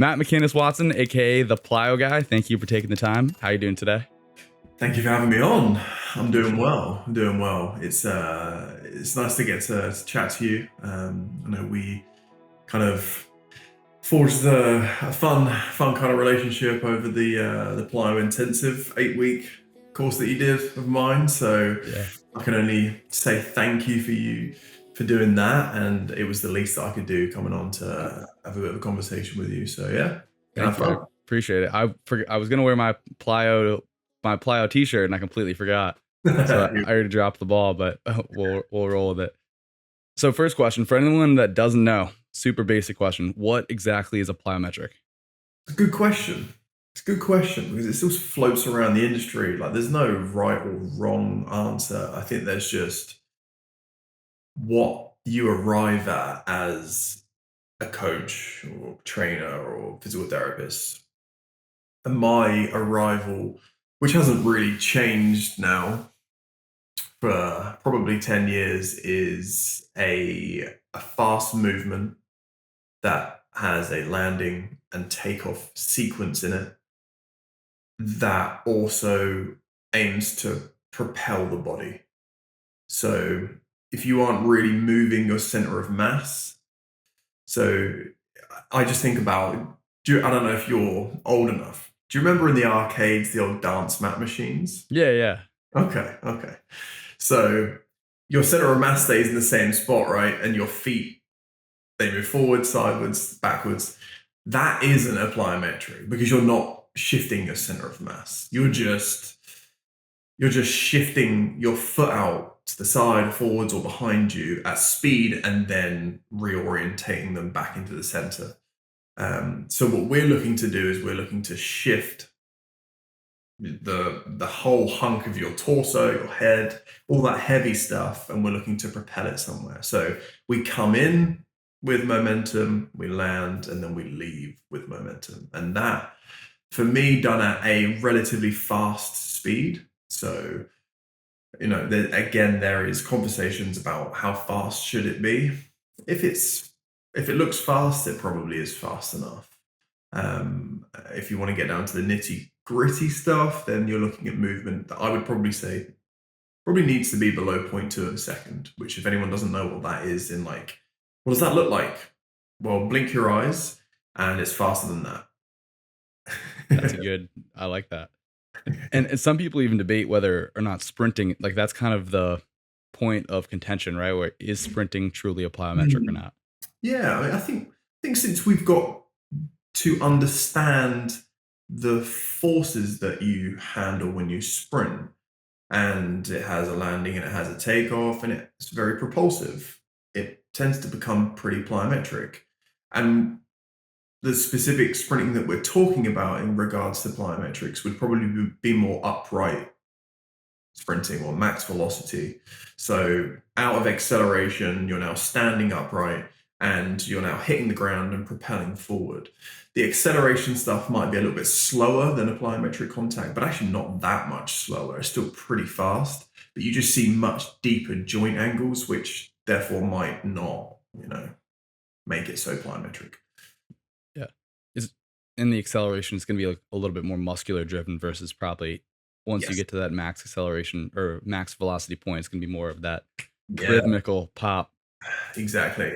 Matt McInnes Watson, aka the Plyo guy. Thank you for taking the time. How are you doing today? Thank you for having me on. I'm doing well. I'm doing well. It's nice to get to chat to you. I know we kind of forged a fun kind of relationship over the Plyo intensive 8-week course that you did of mine. So Yeah. I can only say thank you for doing that, and it was the least that I could do coming on to have a bit of a conversation with you. So yeah, have Thank you. I fun. appreciate it. I was gonna wear my Plyo t-shirt and I completely forgot. So I already dropped the ball, but we'll roll with it. So first question, for anyone that doesn't know, super basic question. What exactly is a plyometric? It's a good question. It's a good question because it still floats around the industry. Like there's no right or wrong answer. I think there's just what you arrive at as a coach or trainer or physical therapist. And my arrival, which hasn't really changed now for probably 10 years, is a fast movement that has a landing and takeoff sequence in it that also aims to propel the body. So if you aren't really moving your center of mass, so I just think about, I don't know if you're old enough. Do you remember in the arcades, the old dance mat machines? Yeah. Okay. So your center of mass stays in the same spot, right? And your feet, they move forward, sideways, backwards. That isn't a plyometric because you're not shifting your center of mass. You're just shifting your foot out to the side, forwards, or behind you at speed, and then reorientating them back into the center. So what we're looking to do is we're looking to shift the whole hunk of your torso, your head, all that heavy stuff, and we're looking to propel it somewhere. So we come in with momentum, we land, and then we leave with momentum. And that, for me, done at a relatively fast speed. So, again, there is conversations about how fast should it be. If it looks fast, it probably is fast enough. If you want to get down to the nitty gritty stuff, then you're looking at movement that I would probably say probably needs to be below 0.2 of a second, which if anyone doesn't know what that is, in like, what does that look like? Well, blink your eyes and it's faster than that. I like that. And some people even debate whether or not sprinting, like that's kind of the point of contention, right? Where is sprinting truly a plyometric or not? Yeah, I think since we've got to understand the forces that you handle when you sprint, and it has a landing and it has a takeoff and it's very propulsive, it tends to become pretty plyometric. And the specific sprinting that we're talking about in regards to plyometrics would probably be more upright sprinting or max velocity. So out of acceleration, you're now standing upright and you're now hitting the ground and propelling forward. The acceleration stuff might be a little bit slower than a plyometric contact, but actually not that much slower. It's still pretty fast, but you just see much deeper joint angles, which therefore might not, make it so plyometric. Yeah. Is in the acceleration, it's going to be like a little bit more muscular driven versus probably once you Yes. get to that max acceleration or max velocity point, it's going to be more of that Yeah, rhythmical pop. exactly.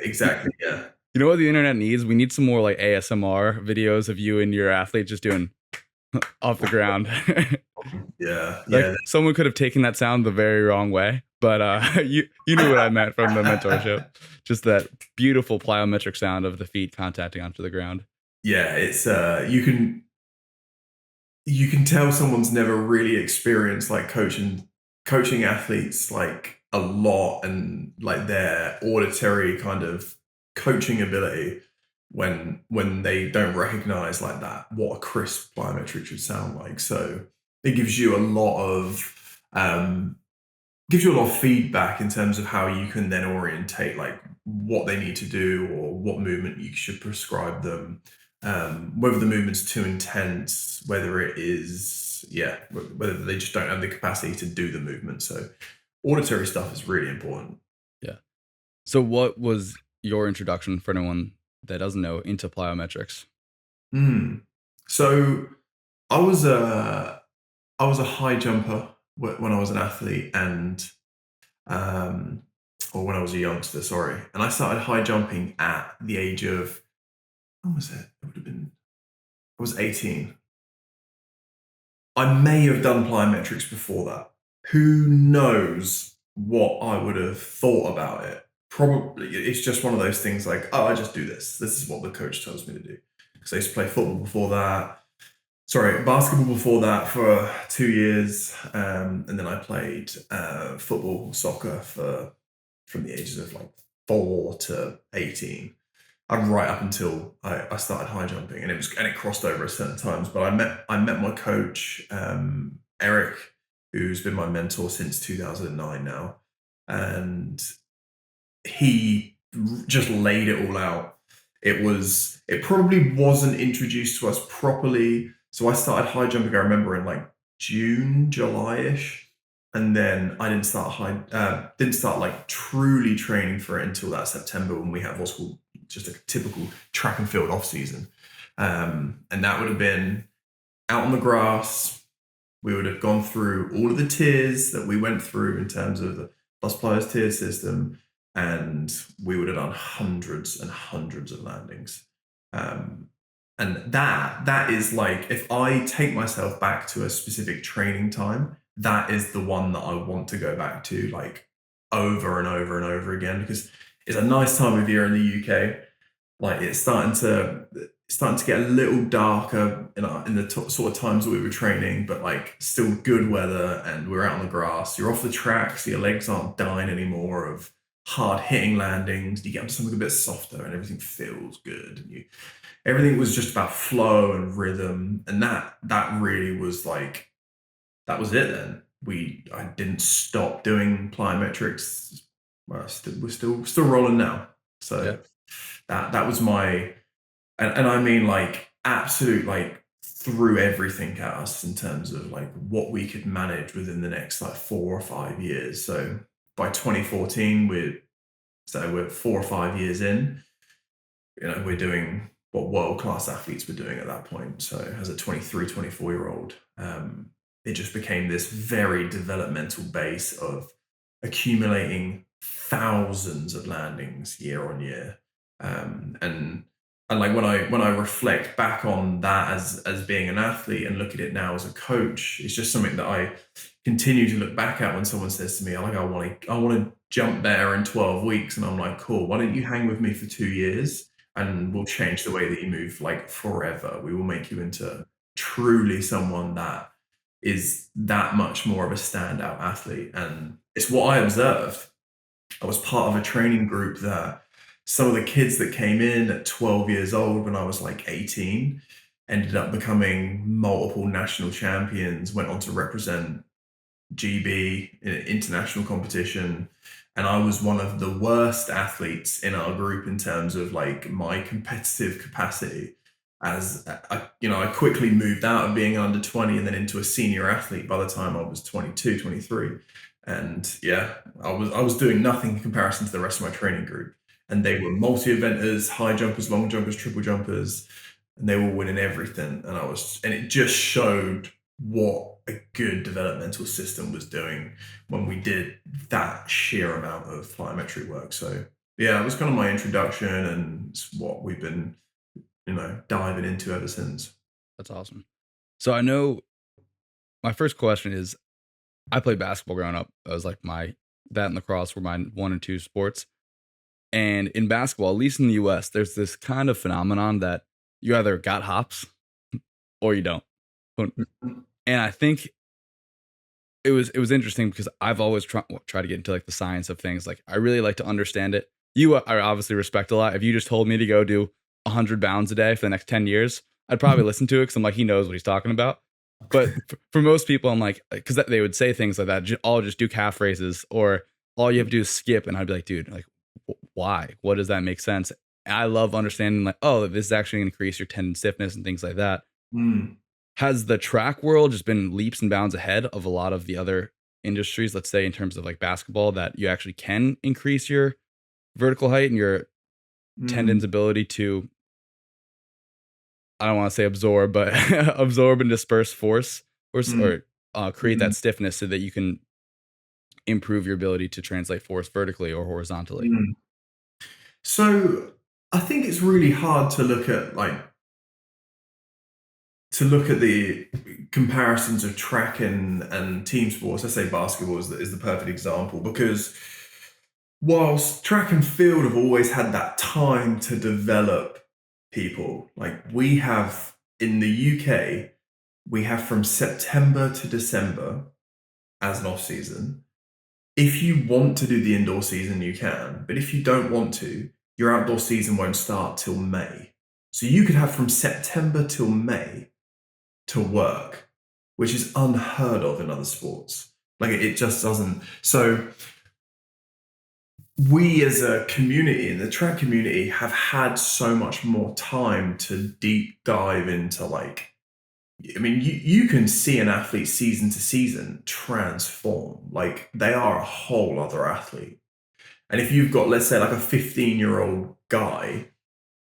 Yeah. You know what the internet needs? We need some more like ASMR videos of you and your athlete just doing off the ground. Yeah. Like Yeah. someone could have taken that sound the very wrong way, but you knew what I meant from the mentorship. Just that beautiful plyometric sound of the feet contacting onto the ground. Yeah, it's you can tell someone's never really experienced like coaching athletes like a lot, and like their auditory kind of coaching ability when they don't recognize like that what a crisp plyometric should sound like. So it gives you a lot of feedback in terms of how you can then orientate like what they need to do or what movement you should prescribe them, whether the movement's too intense, whether it is, whether they just don't have the capacity to do the movement. So auditory stuff is really important. Yeah. So what was your introduction for anyone that doesn't know into plyometrics? Mm. So I was a I was a high jumper when I was an athlete, and um, or when I was a youngster, sorry. And I started high jumping at the age of, when was it? It would have been, I was 18. I may have done plyometrics before that. Who knows what I would have thought about it? Probably, it's just one of those things like, oh, I just do this. This is what the coach tells me to do. Because I used to play football before that. Sorry, basketball before that for 2 years. And then I played football, soccer from the ages of like 4 to 18. And right up until I started high jumping, and it crossed over at certain times. But I met my coach, Eric, who's been my mentor since 2009 now, and he just laid it all out. It probably wasn't introduced to us properly. So I started high jumping, I remember, in like June, July-ish. And then I didn't start like truly training for it until that September, when we have what's called just a typical track and field off season. And that would have been out on the grass. We would have gone through all of the tiers that we went through in terms of the Plus Pliers tier system, and we would have done hundreds and hundreds of landings. And that is like, if I take myself back to a specific training time, that is the one that I want to go back to, like, over and over and over again, because it's a nice time of year in the UK. Like, it's starting to get a little darker in the sort of times that we were training, but like still good weather, and we're out on the grass. You're off the track, so your legs aren't dying anymore of hard hitting landings. You get onto something a bit softer, and everything feels good. Everything was just about flow and rhythm, and that really was like, that was it. Then I didn't stop doing plyometrics. Well, we're still rolling now. Yeah. So that was my, and I mean, like, absolute, like, threw everything at us in terms of like what we could manage within the next like 4 or 5 years. So by 2014, we're 4 or 5 years in. We're doing what world-class athletes were doing at that point. So as a 23, 24-year-old, it just became this very developmental base of accumulating thousands of landings year on year. And like, when I reflect back on that as being an athlete, and look at it now as a coach, it's just something that I continue to look back at when someone says to me, like, I want to jump better in 12 weeks. And I'm like, cool, why don't you hang with me for 2 years, and we'll change the way that you move, like, forever. We will make you into truly someone that is that much more of a standout athlete. And it's what I observed. I was part of a training group that some of the kids that came in at 12 years old when I was like 18 ended up becoming multiple national champions, went on to represent GB in an international competition. And I was one of the worst athletes in our group in terms of like my competitive capacity. As I quickly moved out of being under 20 and then into a senior athlete by the time I was 22, 23. And yeah, I was doing nothing in comparison to the rest of my training group. And they were multi-eventers, high jumpers, long jumpers, triple jumpers, and they were winning everything. And it just showed what a good developmental system was doing when we did that sheer amount of plyometric work. So yeah, it was kind of my introduction, and it's what we've been, diving into ever since. That's awesome. So I know my first question is, I played basketball growing up. I was like that and lacrosse were my one and two sports. And in basketball, at least in the US, there's this kind of phenomenon that you either got hops or you don't. And I think it was interesting because I've always tried to get into like the science of things. Like, I really like to understand it. I obviously respect a lot. If you just told me to go do 100 pounds a day for the next 10 years, I'd probably listen to it because I'm like, he knows what he's talking about. But for most people, I'm like, because they would say things like that, I'll just do calf raises, or all you have to do is skip. And I'd be like, dude, like, why? What does that make sense? And I love understanding, like, oh, this is actually going to increase your tendon stiffness and things like that. Mm. Has the track world just been leaps and bounds ahead of a lot of the other industries, let's say in terms of like basketball, that you actually can increase your vertical height and your tendon's Mm. ability to I don't want to say absorb, but absorb and disperse force, or create that Mm. stiffness so that you can improve your ability to translate force vertically or horizontally. Mm. So I think it's really hard to look at the comparisons of track and team sports. Let's say basketball is the perfect example, because whilst track and field have always had that time to develop people, like we have in the UK, we have from September to December as an off season. If you want to do the indoor season, you can, but if you don't want to, your outdoor season won't start till May. So you could have from September till May to work, which is unheard of in other sports. Like it just doesn't. So we as a community in the track community have had so much more time to deep dive into I mean, you can see an athlete season to season transform. Like they are a whole other athlete. And if you've got, let's say, like a 15-year-old guy,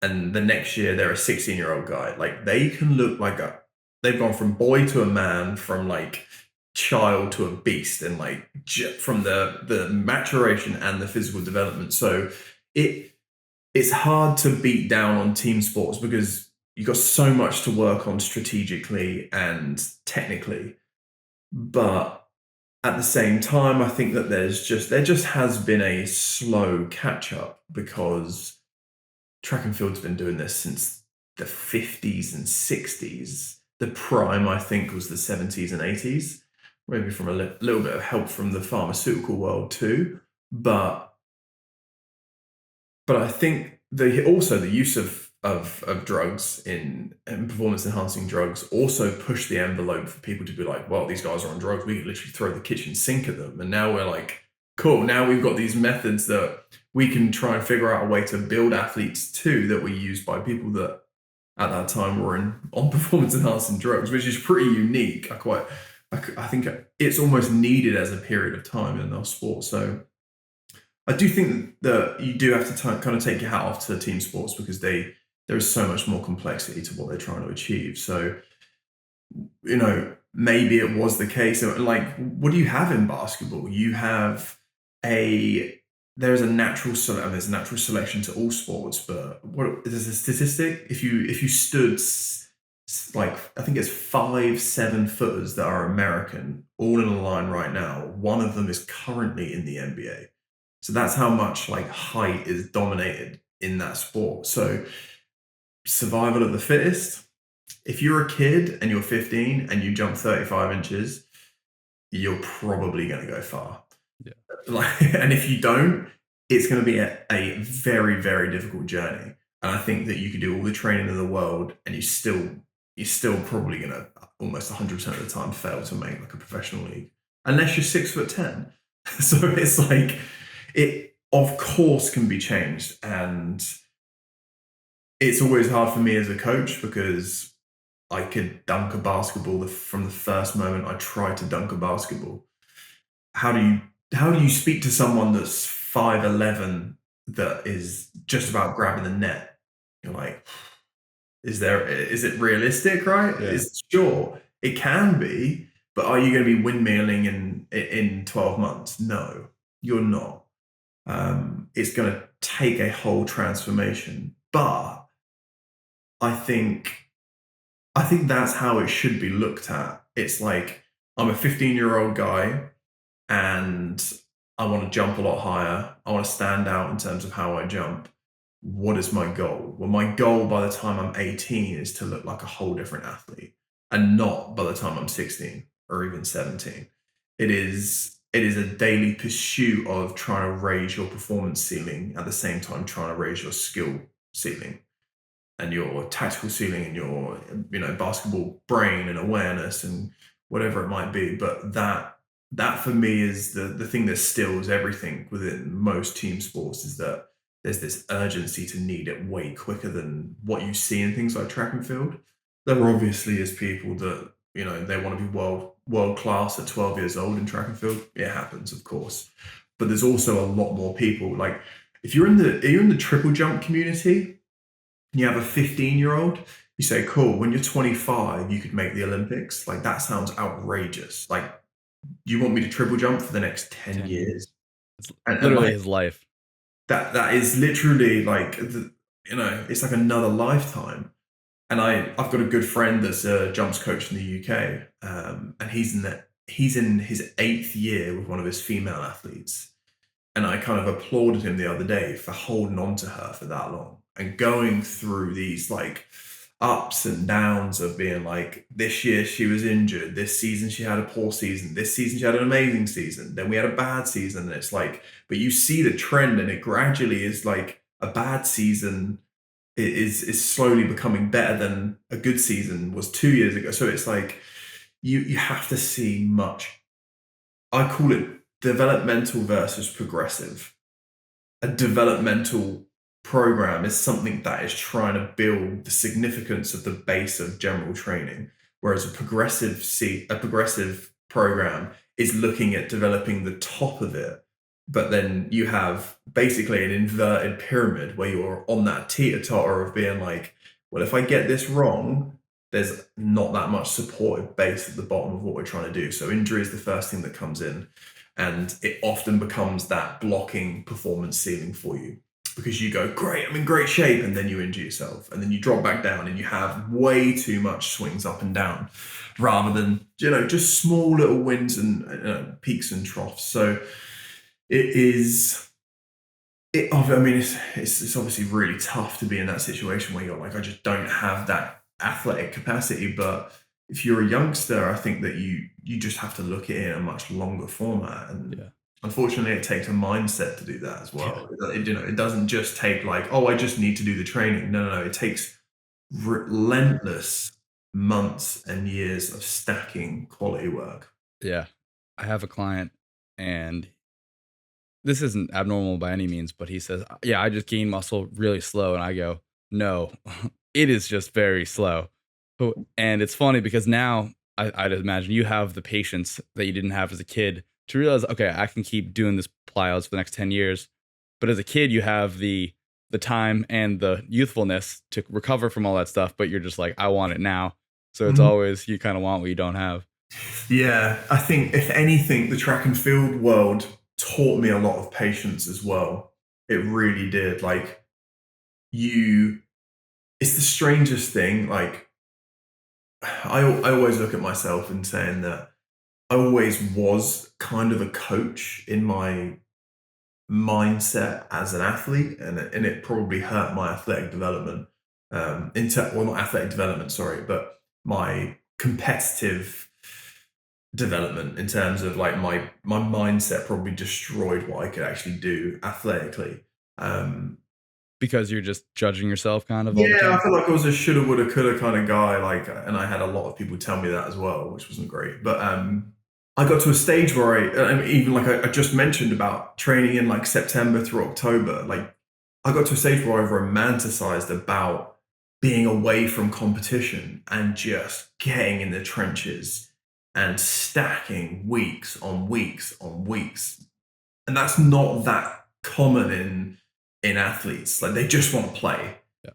and the next year they're a 16-year-old guy, like they can look like they've gone from boy to a man, from like child to a beast, and like from the maturation and the physical development. So it's hard to beat down on team sports because you've got so much to work on strategically and technically. But at the same time, I think that there just has been a slow catch up, because track and field's been doing this since the 50s and 60s. The prime, I think, was the 70s and 80s, maybe from a little bit of help from the pharmaceutical world too. But I think also the use of drugs in performance enhancing drugs also pushed the envelope for people to be like, well, these guys are on drugs, we can literally throw the kitchen sink at them. And now we're like, cool, now we've got these methods that we can try and figure out a way to build athletes too, that were used by people that at that time were on performance enhancing drugs, which is pretty unique. I think it's almost needed as a period of time in our sport. So I do think that you do have to kind of take your hat off to team sports, because there is so much more complexity to what they're trying to achieve. So, maybe it was the case. Like, what do you have in basketball? You have there's a natural selection to all sports, but what is a statistic? If you stood like, I think it's 5 7-footers that are American, all in a line right now, one of them is currently in the NBA. So that's how much like height is dominated in that sport. So survival of the fittest. If you're a kid and you're 15 and you jump 35 inches, you're probably going to go far. Yeah. And if you don't, it's going to be a very, very difficult journey. And I think that you could do all the training in the world and you're still probably going to almost 100% of the time fail to make like a professional league, unless you're 6'10". So it's like, it of course can be changed. And it's always hard for me as a coach, because I could dunk a basketball from the first moment I tried to dunk a basketball. How do you speak to someone that's 5'11" that is just about grabbing the net? You're like, is it realistic, right? Yeah. Sure, it can be, but are you going to be windmilling in 12 months? No, you're not. It's going to take a whole transformation, but I think that's how it should be looked at. It's like, I'm a 15-year-old guy and I want to jump a lot higher. I want to stand out in terms of how I jump. What is my goal? Well, my goal by the time I'm 18 is to look like a whole different athlete, and not by the time I'm 16 or even 17. It is a daily pursuit of trying to raise your performance ceiling, at the same time trying to raise your skill ceiling and your tactical ceiling and your basketball brain and awareness and whatever it might be. But that for me is the thing that stills everything within most team sports, is that there's this urgency to need it way quicker than what you see in things like track and field. There obviously is people that they want to be world class at 12 years old in track and field. It happens, of course, but there's also a lot more people. Like, if you're in the triple jump community, and you have a 15-year-old, You say, cool, when you're 25, you could make the Olympics. Like, that sounds outrageous. Like, you want me to triple jump for the next 10 10 years. years? It's And literally like, his life. that is literally like, it's like another lifetime. And I've got a good friend that's a jumps coach in the UK, and he's in his 8th year with one of his female athletes. And I kind of applauded him the other day for holding on to her for that long and going through these like ups and downs of being like, this year she was injured, this season she had a poor season, this season she had an amazing season, then we had a bad season. And it's like, but you see the trend, and it gradually is like a bad season is slowly becoming better than a good season was 2 years ago. So it's like you have to see much. I call it developmental versus progressive. A developmental program is something that is trying to build the significance of the base of general training, whereas a progressive program is looking at developing the top of it. But then you have basically an inverted pyramid where you're on that teeter-totter of being like, well, if I get this wrong, there's not that much supportive base at the bottom of what we're trying to do. So injury is the first thing that comes in, and it often becomes that blocking performance ceiling for you, because you go, great, I'm in great shape, and then you injure yourself, and then you drop back down, and you have way too much swings up and down, rather than just small little wins and peaks and troughs. So I mean, it's obviously really tough to be in that situation where you're like, I just don't have that athletic capacity. But if you're a youngster, I think that you just have to look at it in a much longer format. And Yeah. unfortunately, it takes a mindset to do that as well. Yeah. It doesn't just take like, oh, I just need to do the training. No. It takes relentless months and years of stacking quality work. Yeah. I have a client, and this isn't abnormal by any means, but he says, yeah, I just gain muscle really slow. And I go, no, it is just very slow. And it's funny because now I'd imagine you have the patience that you didn't have as a kid to realize, okay, I can keep doing this plyos for the next 10 years. But as a kid, you have the time and the youthfulness to recover from all that stuff. But you're just like, I want it now. So it's always, you kind of want what you don't have. Yeah, I think if anything, the track and field world taught me a lot of patience as well. It really did. Like, it's the strangest thing. Like, I always look at myself and saying that I always was kind of a coach in my mindset as an athlete, and it probably hurt my athletic development. Well, not athletic development, sorry, but my competitive development, in terms of like my mindset probably destroyed what I could actually do athletically. Because you're just judging yourself kind of all the Yeah, I time. feel like I was a shoulda, woulda, coulda kind of guy, like, and I had a lot of people tell me that as well, which wasn't great. But I got to a stage where I mean, even like I just mentioned about training in like September through October, like I got to a stage where I romanticized about being away from competition and just getting in the trenches and stacking weeks on weeks on weeks. And that's not that common in athletes. Like, they just want to play. Yeah.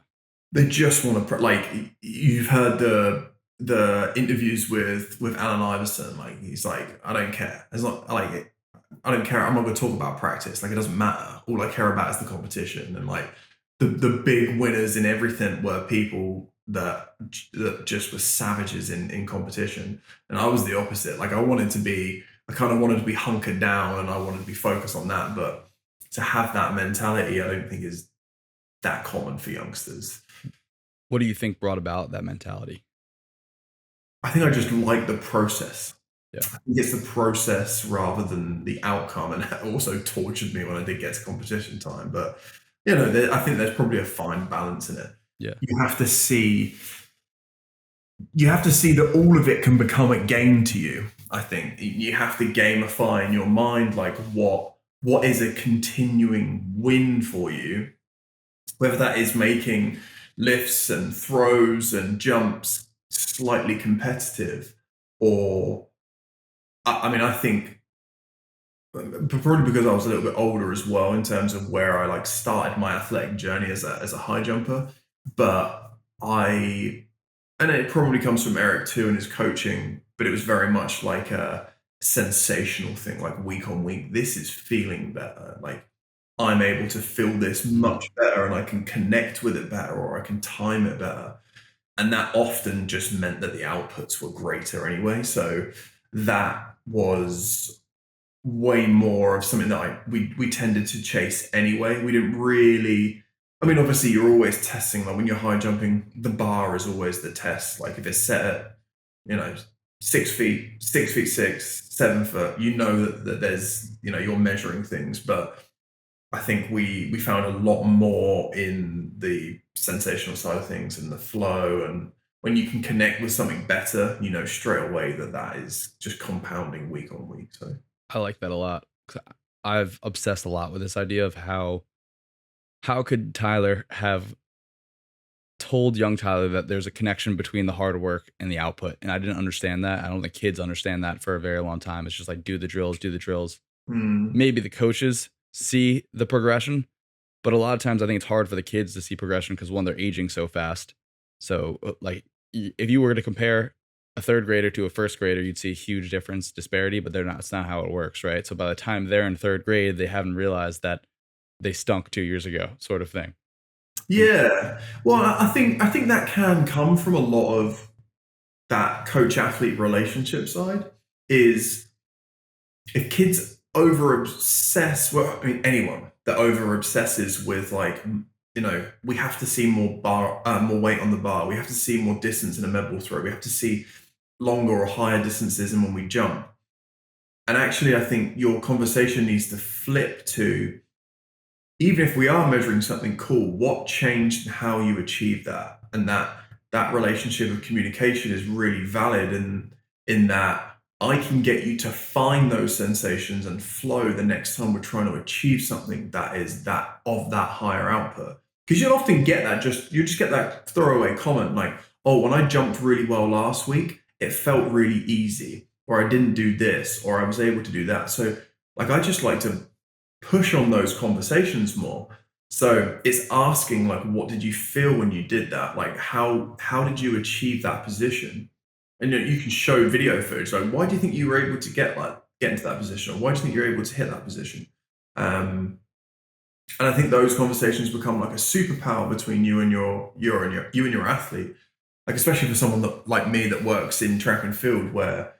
They just want to like, you've heard the interviews with Allen Iverson. Like, he's like, I don't care. It's not like it. I don't care. I'm not going to talk about practice. Like, it doesn't matter. All I care about is the competition. And like the big winners in everything were people that just were savages in competition. And I was the opposite. Like, I kind of wanted to be hunkered down, and I wanted to be focused on that. But to have that mentality, I don't think is that common for youngsters. What do you think brought about that mentality? I think I just like the process. Yeah. I think it's the process rather than the outcome, and that also tortured me when I did get to competition time. But I think there's probably a fine balance in it. Yeah. You have to see that all of it can become a game to you. I think you have to gamify in your mind, like, what is a continuing win for you, whether that is making lifts and throws and jumps slightly competitive, or I mean, I think probably because I was a little bit older as well, in terms of where I like started my athletic journey as a high jumper. But I and it probably comes from Eric too and his coaching, but it was very much like a sensational thing, like week on week. This is feeling better. Like I'm able to feel this much better and I can connect with it better or I can time it better. And that often just meant that the outputs were greater anyway. So that was way more of something that we tended to chase anyway. We didn't really, I mean, obviously you're always testing, like when you're high jumping, the bar is always the test. Like if it's set at, 6 feet, 6 feet 6, 7 foot, that there's, you're measuring things. But I think we found a lot more in the sensational side of things and the flow. And when you can connect with something better, you know straight away that is just compounding week on week. So I like that a lot. 'Cause I've obsessed a lot with this idea of how could Tyler have told young Tyler that there's a connection between the hard work and the output. And I didn't understand that. I don't think kids understand that for a very long time. It's just like do the drills, do the drills. Maybe the coaches see the progression, but a lot of times I think it's hard for the kids to see progression because one, they're aging so fast. So like if you were to compare a third grader to a first grader, you'd see a huge difference, disparity, but it's not how it works, right? So by the time they're in third grade, they haven't realized that they stunk 2 years ago, sort of thing. yeah, well, I think that can come from a lot of that coach athlete relationship side. Is if kids over obsess, well, I mean, anyone that over obsesses with like, we have to see more weight on the bar. We have to see more distance in a med ball throw. We have to see longer or higher distances than when we jump. And actually, I think your conversation needs to flip to, even if we are measuring something cool, what changed and how you achieve that? And that relationship of communication is really valid in that I can get you to find those sensations and flow the next time we're trying to achieve something that is that higher output. Because you'll often get that, you just get that throwaway comment like, oh, when I jumped really well last week, it felt really easy, or I didn't do this, or I was able to do that. So like I just like to push on those conversations more. So it's asking like, what did you feel when you did that? Like how did you achieve that position? And you can show video footage. Like, why do you think you were able to get into that position? Or why do you think you're able to hit that position? And I think those conversations become like a superpower between you and your athlete. Like especially for someone that like me that works in track and field, where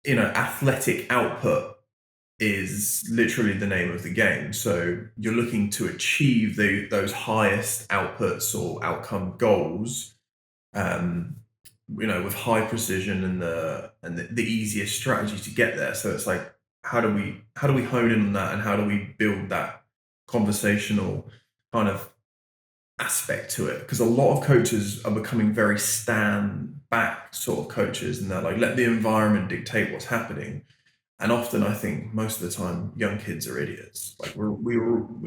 athletic output is literally the name of the game. So you're looking to achieve those highest outputs or outcome goals, with high precision and the easiest strategy to get there. So it's like, how do we hone in on that, and how do we build that conversational kind of aspect to it? Because a lot of coaches are becoming very stand back sort of coaches, and they're like, let the environment dictate what's happening. And often I think most of the time young kids are idiots. Like we were all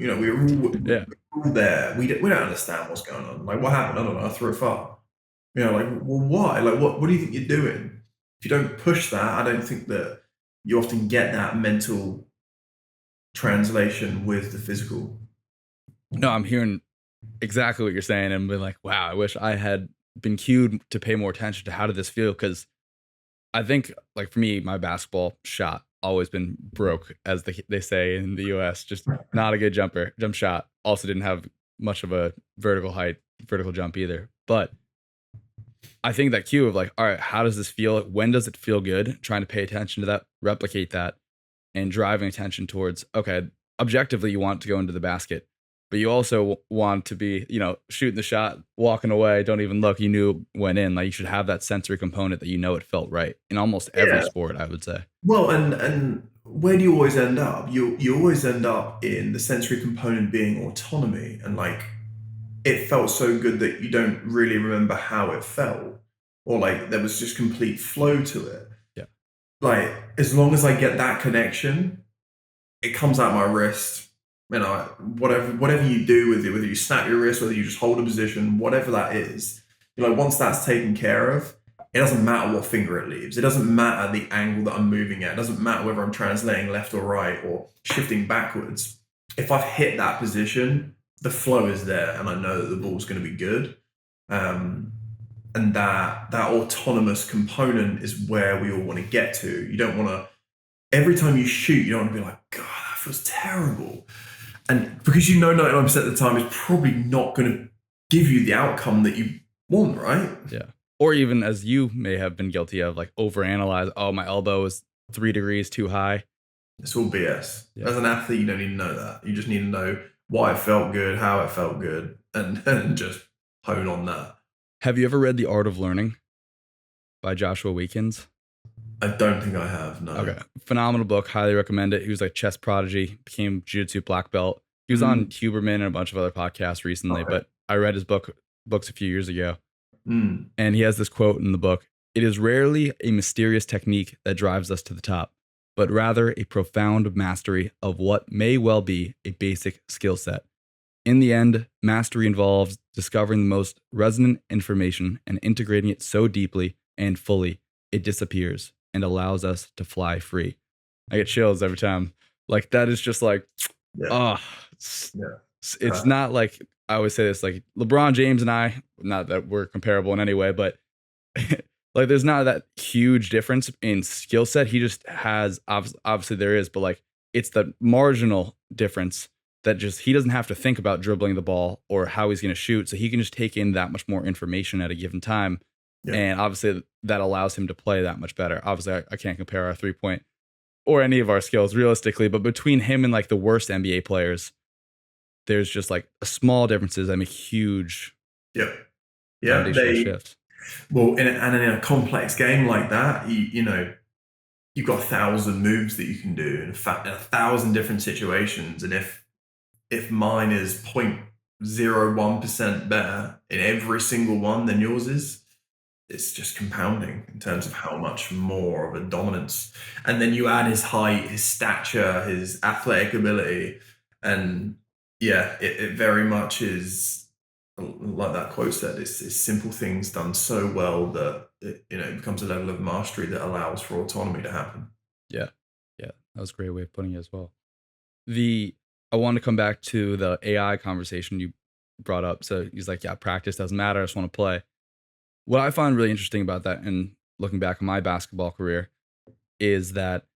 there. We don't understand what's going on. Like what happened? I don't know. I threw it far. Like, well, why? Like what do you think you're doing? If you don't push that, I don't think that you often get that mental translation with the physical. No, I'm hearing exactly what you're saying and been like, wow, I wish I had been cued to pay more attention to how did this feel? Because I think, like for me, my basketball shot always been broke, as they say in the US. Just not a good jump shot. Also didn't have much of a vertical jump either. But I think that cue of like, all right, how does this feel? When does it feel good? Trying to pay attention to that, replicate that, and driving attention towards, okay, objectively, you want to go into the basket, but you also want to be, shooting the shot, walking away, don't even look, you knew it went in. Like you should have that sensory component that it felt right in almost every sport, I would say. Well, and where do you always end up? You always end up in the sensory component being autonomy, and like it felt so good that you don't really remember how it felt, or like there was just complete flow to it. Yeah. Like as long as I get that connection, it comes out my wrist. Whatever you do with it, whether you snap your wrist, whether you just hold a position, whatever that is, once that's taken care of, it doesn't matter what finger it leaves. It doesn't matter the angle that I'm moving at. It doesn't matter whether I'm translating left or right or shifting backwards. If I've hit that position, the flow is there, and I know that the ball's going to be good. And that autonomous component is where we all want to get to. You don't want to, every time you shoot, you don't want to be like, God, that feels terrible. And because 99% of the time it's probably not going to give you the outcome that you want, right? Yeah. Or even as you may have been guilty of, like overanalyze, oh, my elbow is 3 degrees too high. It's all BS. Yeah. As an athlete, you don't need to know that. You just need to know why it felt good, how it felt good, and just hone on that. Have you ever read The Art of Learning by Joshua Weekins? I don't think I have, no. Okay. Phenomenal book. Highly recommend it. He was like chess prodigy, became jiu-jitsu black belt. He was on Huberman and a bunch of other podcasts recently, but I read his books a few years ago. And he has this quote in the book: "It is rarely a mysterious technique that drives us to the top, but rather a profound mastery of what may well be a basic skill set. In the end, mastery involves discovering the most resonant information and integrating it so deeply and fully it disappears and allows us to fly free." I get chills every time. Like, that is just like, it's not like, I always say this, like LeBron James and I, not that we're comparable in any way, but like there's not that huge difference in skill set. He just has, obviously there is, but like it's the marginal difference that just, he doesn't have to think about dribbling the ball or how he's going to shoot. So he can just take in that much more information at a given time. Yeah. And obviously that allows him to play that much better. Obviously I can't compare our 3-point or any of our skills realistically, but between him and like the worst NBA players, there's just like small differences that make huge shift. Well, in a complex game like that, you know, you've got 1,000 moves that you can do in 1,000 different situations. And if mine is 0.01% better in every single one than yours is, it's just compounding in terms of how much more of a dominance. And then you add his height, his stature, his athletic ability, and it very much is like that quote said. It's simple things done so well that it becomes a level of mastery that allows for autonomy to happen. Yeah, that was a great way of putting it as well. I want to come back to the AI conversation you brought up. So he's like, yeah, practice doesn't matter. I just want to play. What I find really interesting about that, and looking back on my basketball career, is that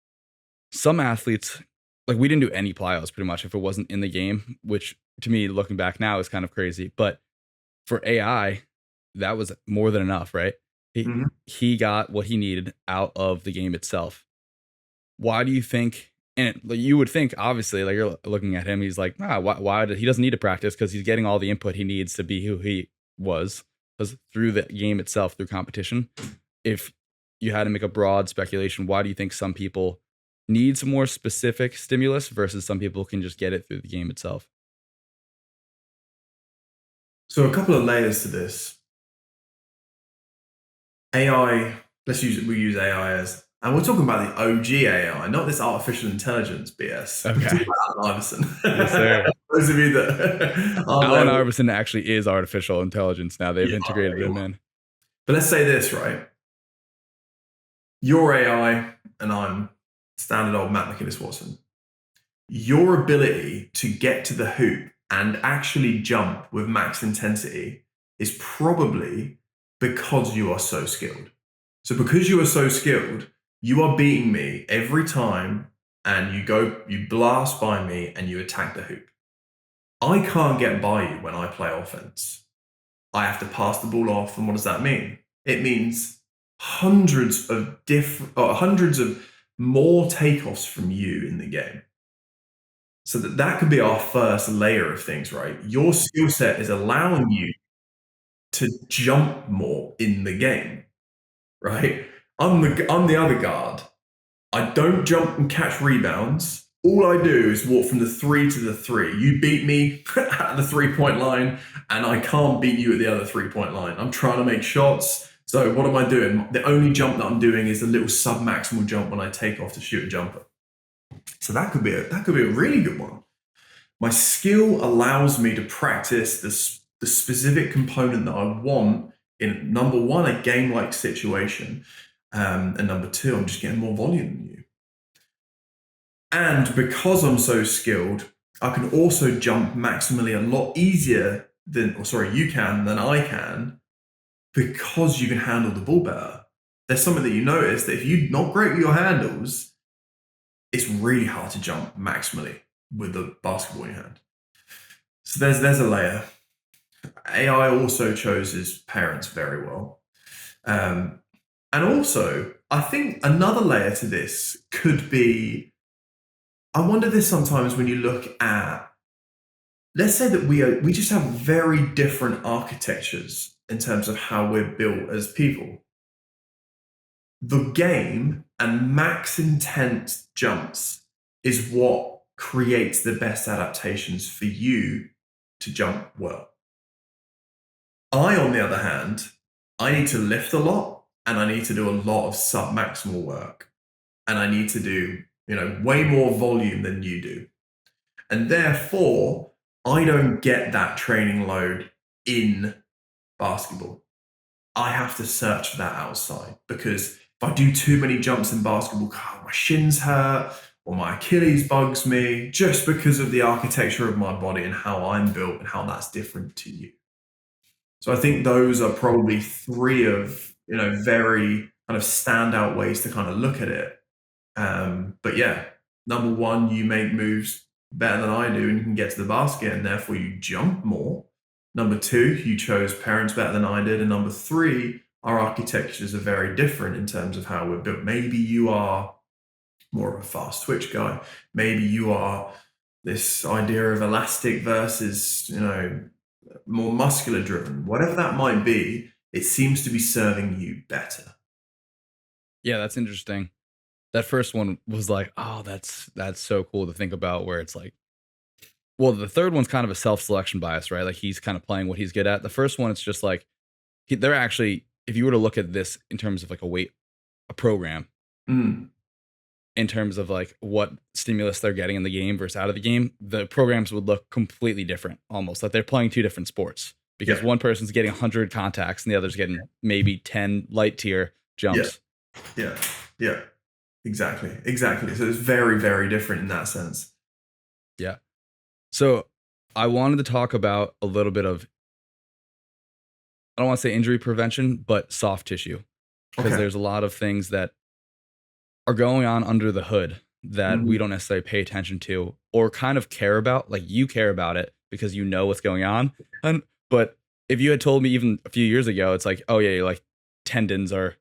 some athletes, like we didn't do any plyos pretty much if it wasn't in the game, which to me, looking back now, is kind of crazy. But for AI, that was more than enough, right? He got what he needed out of the game itself. Why do you think? And you would think, obviously, like you're looking at him, he's like, why he doesn't need to practice because he's getting all the input he needs to be who he was. Because through the game itself, through competition, if you had to make a broad speculation, why do you think some people need some more specific stimulus versus some people can just get it through the game itself? So a couple of layers to this. AI, we use AI as, and we're talking about the OG AI, not this artificial intelligence BS. Okay. Allen Iverson. Yes, sir. Those of you that Allen Iverson actually is artificial intelligence now. They've integrated him in. But let's say this, right? Your AI and I'm standard old Matt McInnes Watson. Your ability to get to the hoop and actually jump with max intensity is probably because you are so skilled. So because you are so skilled, you are beating me every time and you blast by me and you attack the hoop. I can't get by you when I play offense. I have to pass the ball off. And what does that mean? It means hundreds of more takeoffs from you in the game. So that could be our first layer of things, right? Your skill set is allowing you to jump more in the game, right? I'm the other guard. I don't jump and catch rebounds. All I do is walk from the 3 to the 3. You beat me at the 3-point line, and I can't beat you at the other 3-point line. I'm trying to make shots. So what am I doing? The only jump that I'm doing is a little sub-maximal jump when I take off to shoot a jumper. So that could be a really good one. My skill allows me to practice the specific component that I want in, number one, a game-like situation, and number two, I'm just getting more volume than you. And because I'm so skilled, I can also jump maximally a lot easier than I can, because you can handle the ball better, there's something that you notice that if you're not great with your handles, it's really hard to jump maximally with the basketball in your hand. So there's a layer. AI also chooses parents very well. And also, I think another layer to this could be, I wonder this sometimes when you look at, let's say that we just have very different architectures in terms of how we're built as people. The game and max intent jumps is what creates the best adaptations for you to jump well. On the other hand, I need to lift a lot and I need to do a lot of sub-maximal work. And I need to do, way more volume than you do. And therefore, I don't get that training load in basketball. I have to search for that outside, because if I do too many jumps in basketball, my shins hurt or my Achilles bugs me, just because of the architecture of my body and how I'm built and how that's different to you. So I think those are probably three of, very kind of standout ways to kind of look at it. But yeah, number one, you make moves better than I do and you can get to the basket and therefore you jump more. Number two, you chose parents better than I did. And number three, our architectures are very different in terms of how we're built. Maybe you are more of a fast twitch guy. Maybe you are this idea of elastic versus, more muscular driven. Whatever that might be, it seems to be serving you better. Yeah, that's interesting. That first one was like, oh, that's so cool to think about, where it's like, well, the third one's kind of a self-selection bias, right? Like he's kind of playing what he's good at. The first one, it's just like they're actually, if you were to look at this in terms of like a program, in terms of like what stimulus they're getting in the game versus out of the game, the programs would look completely different, almost like they're playing two different sports, because one person's getting 100 contacts and the other's getting maybe 10 light tier jumps. Yeah. Exactly. So it's very, very different in that sense. Yeah. So I wanted to talk about a little bit of, I don't want to say injury prevention, but soft tissue, because there's a lot of things that are going on under the hood that we don't necessarily pay attention to or kind of care about. Like you care about it because you know what's going on. But if you had told me even a few years ago, it's like, oh yeah, like tendons are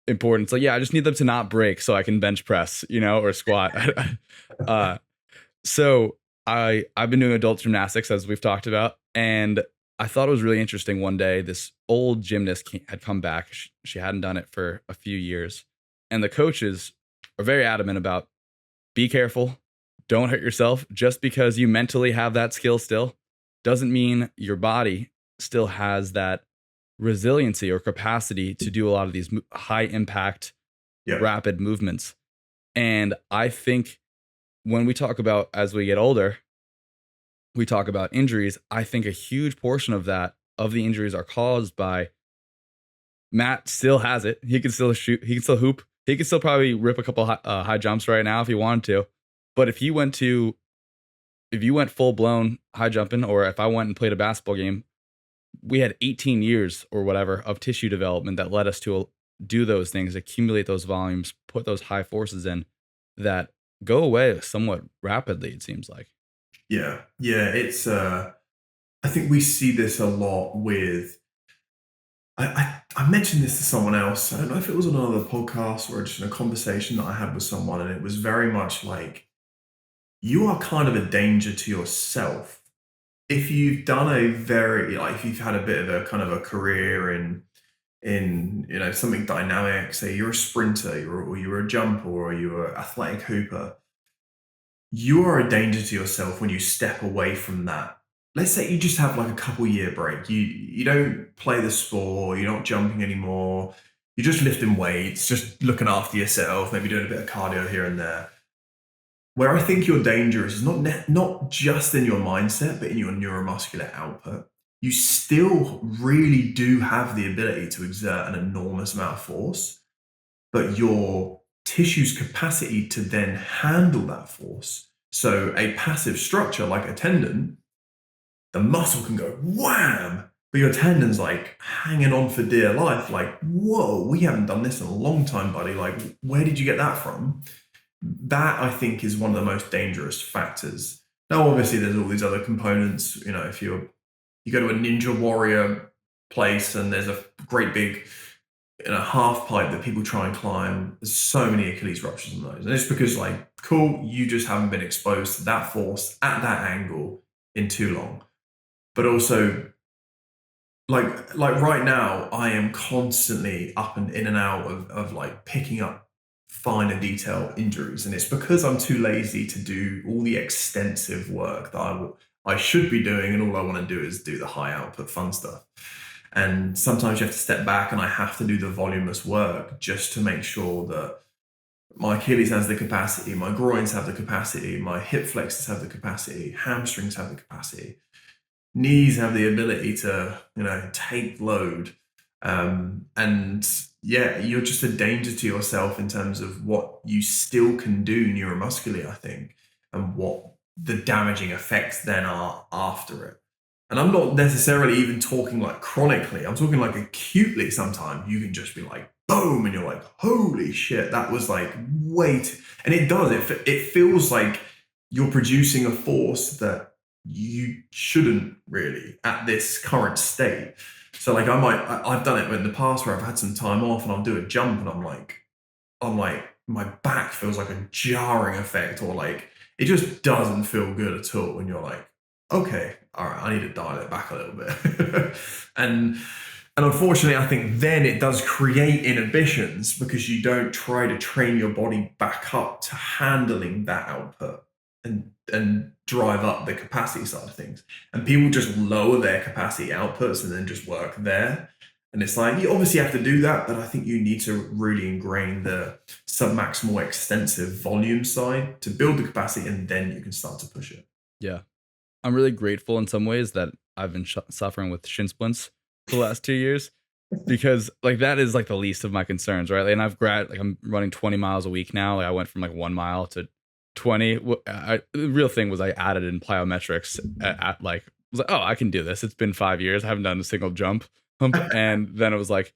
important. It's like, yeah, I just need them to not break so I can bench press, or squat. So I've been doing adult gymnastics, as we've talked about, and I thought it was really interesting. One day, this old gymnast had come back. She hadn't done it for a few years, and the coaches are very adamant about, be careful, don't hurt yourself. Just because you mentally have that skill still doesn't mean your body still has that resiliency or capacity to do a lot of these high impact, rapid movements. And I think when we talk about, as we get older, we talk about injuries. I think a huge portion of the injuries are caused by, Matt still has it. He can still shoot. He can still hoop. He can still probably rip a couple high jumps right now if he wanted to. But if you went full blown high jumping, or if I went and played a basketball game, we had 18 years or whatever of tissue development that led us to do those things, accumulate those volumes, put those high forces in that go away somewhat rapidly, it seems like. Yeah. It's, I think we see this a lot with, I mentioned this to someone else. I don't know if it was on another podcast or just in a conversation that I had with someone, and it was very much like, you are kind of a danger to yourself if you've done if you've had a bit of a kind of a career in something dynamic. Say you're a sprinter, or you're a jumper, or you're an athletic hooper. You are a danger to yourself when you step away from that. Let's say you just have like a couple year break. You don't play the sport, you're not jumping anymore, you're just lifting weights, just looking after yourself, maybe doing a bit of cardio here and there. Where I think you're dangerous is not just in your mindset, but in your neuromuscular output. You still really do have the ability to exert an enormous amount of force, but your tissue's capacity to then handle that force. So a passive structure like a tendon, the muscle can go wham, but your tendon's like hanging on for dear life. Like, whoa, we haven't done this in a long time, buddy. Like, where did you get that from? That I think is one of the most dangerous factors. Now, obviously, there's all these other components. You know, if you go to a Ninja Warrior place and there's a great big half pipe that people try and climb, there's so many Achilles ruptures in those, and it's because like, cool, you just haven't been exposed to that force at that angle in too long. But also, like right now, I am constantly up and in and out of like picking up finer detail injuries, and it's because I'm too lazy to do all the extensive work that I should be doing, and all I want to do is do the high output fun stuff. And sometimes you have to step back, and I have to do the voluminous work just to make sure that my Achilles has the capacity, my groins have the capacity, my hip flexors have the capacity, hamstrings have the capacity, knees have the ability to, take load. And yeah, you're just a danger to yourself in terms of what you still can do neuromuscularly, I think, and what the damaging effects then are after it. And I'm not necessarily even talking like chronically. I'm talking like acutely. Sometimes you can just be like, boom, and you're like, holy shit, that was like way too. And it does. It feels like you're producing a force that you shouldn't really at this current state. So like I've done it in the past where I've had some time off and I'll do a jump and I'm like, my back feels like a jarring effect, or like it just doesn't feel good at all. And you're like, okay, all right, I need to dial it back a little bit. and unfortunately, I think then it does create inhibitions because you don't try to train your body back up to handling that output and drive up the capacity side of things. And people just lower their capacity outputs and then just work there. And it's like, you obviously have to do that, but I think you need to really ingrain the submaximal extensive volume side to build the capacity, and then you can start to push it. Yeah. I'm really grateful in some ways that I've been suffering with shin splints for the last 2 years, because like that is like the least of my concerns, right? And I'm running 20 miles a week now. Like I went from like 1 mile to 20. The real thing was I added in plyometrics at like, I was like, oh, I can do this. It's been 5 years. I haven't done a single jump. And then it was like,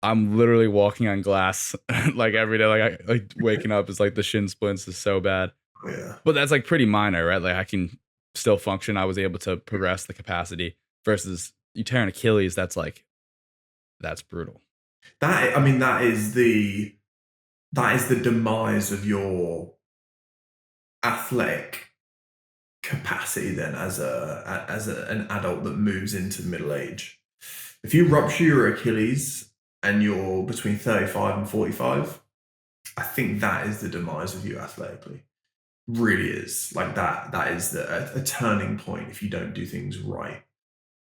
I'm literally walking on glass like every day. Like waking up is like the shin splints is so bad. Yeah. But that's like pretty minor, right? Like I can still function. I was able to progress the capacity versus you tear an Achilles. That's brutal. That is the demise of your athletic capacity then as an adult that moves into middle age. If you rupture your Achilles and you're between 35 and 45, I think that is the demise of you athletically. Really is. Like that is a turning point if you don't do things right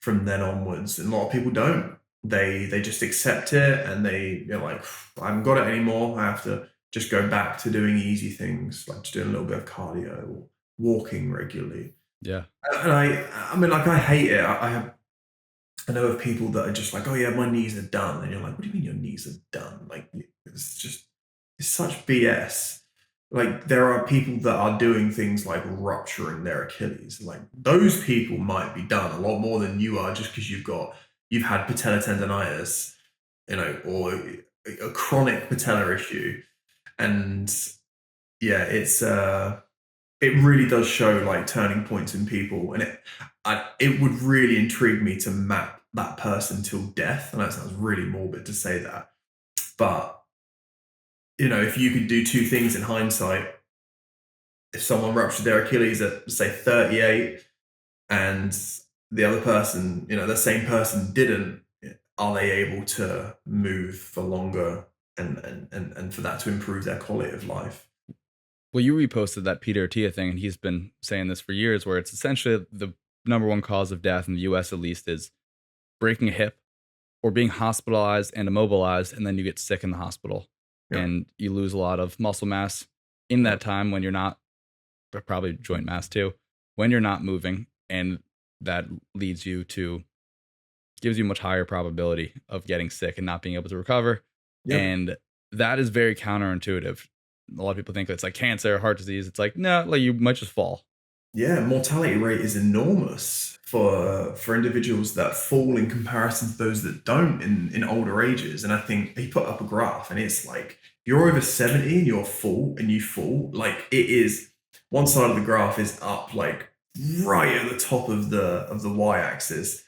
from then onwards. And a lot of people don't. They just accept it, and they're like, I haven't got it anymore. I have to just go back to doing easy things, like just doing a little bit of cardio or walking regularly. Yeah. And I mean, like, I hate it. I know of people that are just like, oh yeah, my knees are done. And you're like, what do you mean your knees are done? Like, it's such BS. Like, there are people that are doing things like rupturing their Achilles. Like, those people might be done a lot more than you are, just because you've had patella tendonitis, or a chronic patella issue. And yeah, it really does show like turning points in people, and it would really intrigue me to map that person till death. And that sounds really morbid to say that, but if you could do two things in hindsight, if someone ruptured their Achilles at say 38 and the other person, the same person didn't, are they able to move for longer and for that to improve their quality of life? Well, you reposted that Peter Attia thing, and he's been saying this for years, where it's essentially the number one cause of death in the US at least is breaking a hip or being hospitalized and immobilized, and then you get sick in the hospital. Yeah. And you lose a lot of muscle mass in that time when you're not, but probably joint mass too, when you're not moving, and that gives you much higher probability of getting sick and not being able to recover. Yep. And that is very counterintuitive. A lot of people think it's like cancer, heart disease. It's like, no, like you might just fall. Yeah, mortality rate is enormous for individuals that fall in comparison to those that don't in older ages. And I think he put up a graph, and it's like you're over 70 and you fall, like it is one side of the graph is up like right at the top of the y-axis.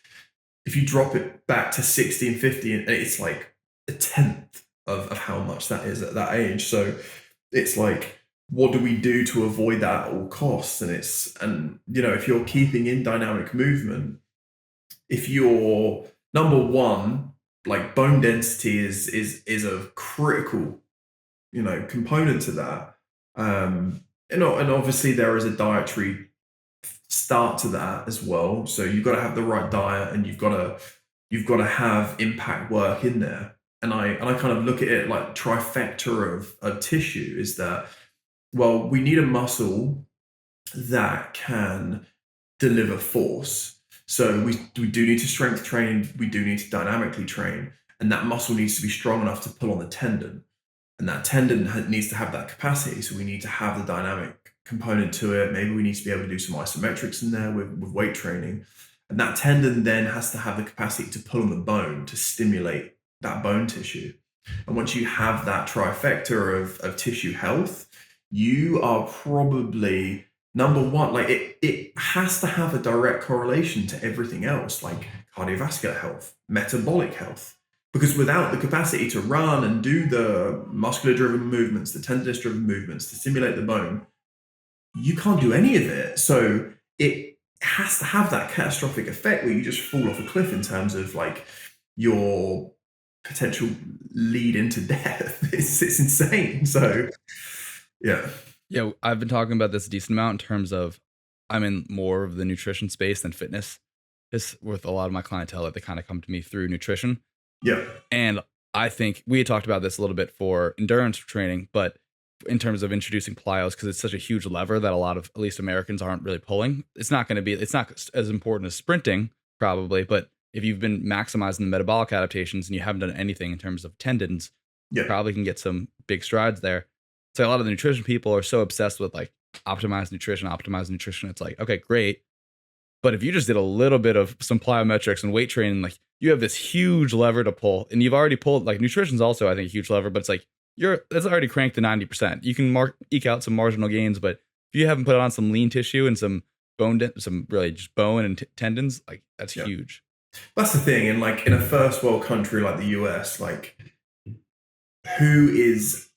If you drop it back to 60 and 50, and it's like a tenth of how much that is at that age. So it's like, what do we do to avoid that at all costs? And you know, if you're keeping in dynamic movement, if you're number one, like bone density is a critical, you know, component to that. And obviously there is a dietary start to that as well. So you've got to have the right diet, and you've got to have impact work in there. And I kind of look at it like trifecta of tissue is that, well, we need a muscle that can deliver force. So we do need to strength train, we do need to dynamically train, and that muscle needs to be strong enough to pull on the tendon. And that tendon needs to have that capacity. So we need to have the dynamic component to it. Maybe we need to be able to do some isometrics in there with weight training. And that tendon then has to have the capacity to pull on the bone to stimulate that bone tissue. And once you have that trifecta of tissue health, you are probably number one. Like it has to have a direct correlation to everything else, like cardiovascular health, metabolic health. Because without the capacity to run and do the muscular-driven movements, the tendinous-driven movements to stimulate the bone, you can't do any of it. So it has to have that catastrophic effect where you just fall off a cliff in terms of like your potential lead into death. It's insane. So yeah. Yeah, I've been talking about this a decent amount in terms of I'm in more of the nutrition space than fitness. It's with a lot of my clientele that they kind of come to me through nutrition. Yeah. And I think we had talked about this a little bit for endurance training, but in terms of introducing plyos, because it's such a huge lever that a lot of, at least Americans, aren't really pulling. It's not as important as sprinting, probably, but if you've been maximizing the metabolic adaptations and you haven't done anything in terms of tendons, you probably can get some big strides there. So a lot of the nutrition people are so obsessed with like optimized nutrition. It's like, okay, great. But if you just did a little bit of some plyometrics and weight training, like you have this huge lever to pull, and you've already pulled, like nutrition's also, I think, a huge lever, but it's like that's already cranked to 90%. You can eke out some marginal gains, but if you haven't put on some lean tissue and some some really just bone and tendons, like that's huge. That's the thing. And like in a first world country like the US, like who is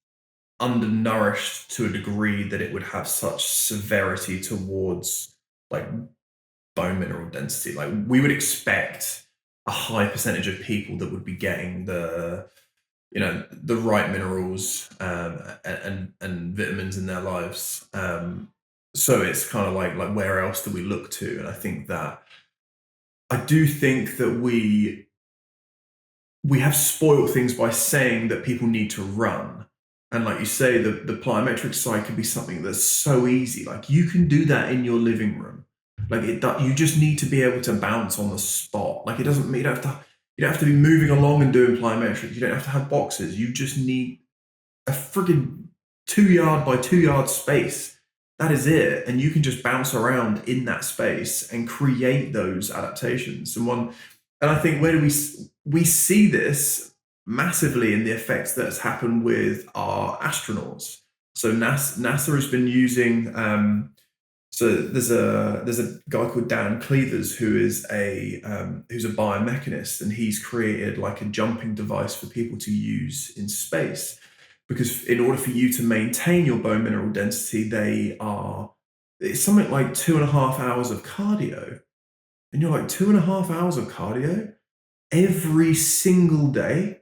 undernourished to a degree that it would have such severity towards like bone mineral density? Like we would expect a high percentage of people that would be getting the right minerals and vitamins in their lives. So it's kind of like where else do we look to? And I do think that we have spoiled things by saying that people need to run. And like you say, the plyometric side could be something that's so easy. Like you can do that in your living room. Like you just need to be able to bounce on the spot. Like you don't have to be moving along and doing plyometrics. You don't have to have boxes. You just need a friggin' 2-yard by 2-yard space. That is it. And you can just bounce around in that space and create those adaptations. And I think where do we see this massively in the effects that's happened with our astronauts. So NASA has been using so there's a guy called Dan Cleavers who's a biomechanist, and he's created like a jumping device for people to use in space. Because in order for you to maintain your bone mineral density, it's something like 2.5 hours of cardio. And you're like, 2.5 hours of cardio every single day?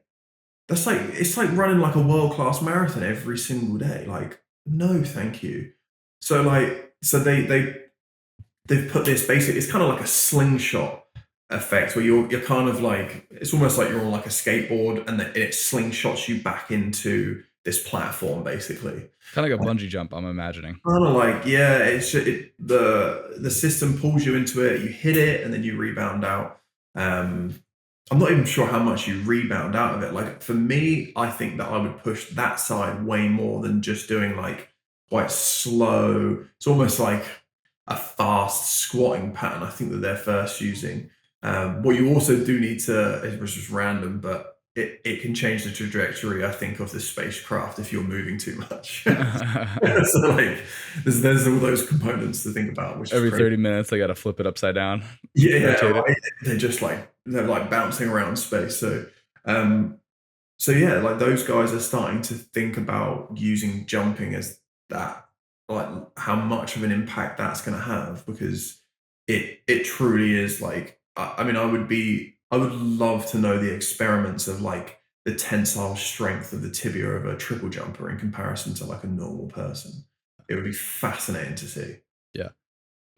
It's like running like a world-class marathon every single day. Like, no, thank you. So they've put this basically, it's kind of like a slingshot effect where you're kind of like, it's almost like you're on like a skateboard, and it slingshots you back into this platform, basically. Kind of like a bungee jump, I'm imagining. Kind of like, yeah, the system pulls you into it, you hit it, and then you rebound out. I'm not even sure how much you rebound out of it. Like for me, I think that I would push that side way more than just doing like quite slow. It's almost like a fast squatting pattern. I think that they're first using. What you also do need to, it was just random, but it can change the trajectory, I think, of the spacecraft if you're moving too much. So like, there's all those components to think about, which Every is crazy. 30 minutes, I got to flip it upside down. Yeah, right. They're like bouncing around space. So yeah, like those guys are starting to think about using jumping as that, like how much of an impact that's going to have, because it truly is like, I mean, I would love to know the experiments of like the tensile strength of the tibia of a triple jumper in comparison to like a normal person. It would be fascinating to see. Yeah.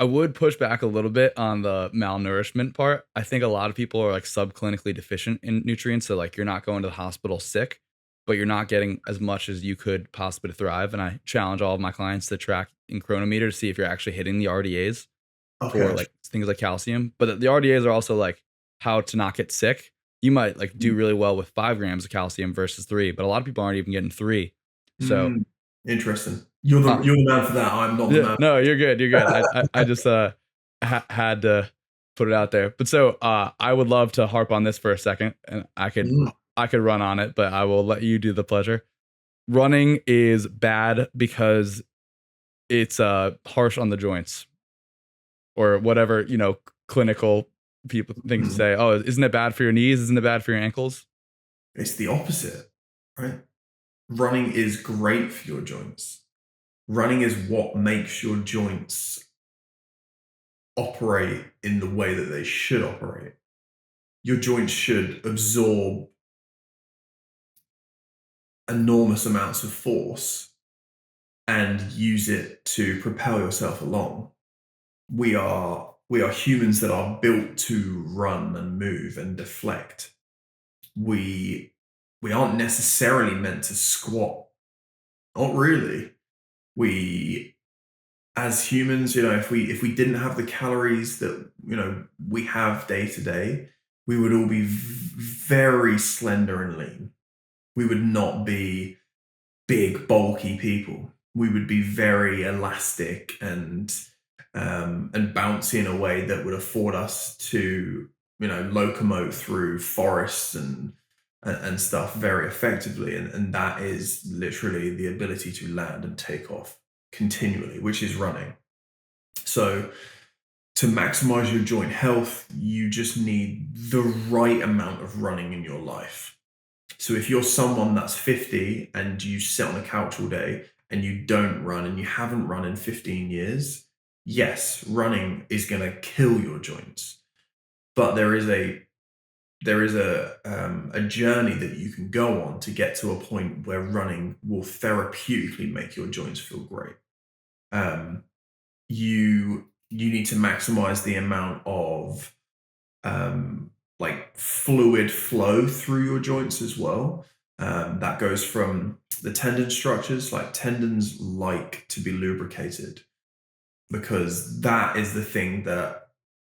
I would push back a little bit on the malnourishment part. I think a lot of people are like subclinically deficient in nutrients. So like you're not going to the hospital sick, but you're not getting as much as you could possibly thrive. And I challenge all of my clients to track in chronometer to see if you're actually hitting the RDAs for Okay. like things like calcium. But the RDAs are also like how to not get sick. You might like do really well with 5 grams of calcium versus 3, but a lot of people aren't even getting 3. So Interesting. You're the man for that. I'm not the yeah, man. no, you're good. You're good. I just had to put it out there. But so I would love to harp on this for a second, and I could run on it, but I will let you do the pleasure. Running is bad because it's harsh on the joints, or whatever, clinical people things say. Oh, isn't it bad for your knees? Isn't it bad for your ankles? It's the opposite, right? Running is great for your joints. Running is what makes your joints operate in the way that they should operate. Your joints should absorb enormous amounts of force and use it to propel yourself along. We are humans that are built to run and move and deflect. We aren't necessarily meant to squat. Not really. We, as humans, if we didn't have the calories that we have day to day, we would all be very slender and lean. We would not be big, bulky people. We would be very elastic and bouncy in a way that would afford us to locomote through forests and stuff very effectively. And that is literally the ability to land and take off continually, which is running. So to maximize your joint health, you just need the right amount of running in your life. So if you're someone that's 50 and you sit on a couch all day and you don't run and you haven't run in 15 years, yes, running is going to kill your joints. But there is a journey that you can go on to get to a point where running will therapeutically make your joints feel great. You need to maximize the amount of like fluid flow through your joints as well. That goes from the tendon structures. Like tendons like to be lubricated because that is the thing that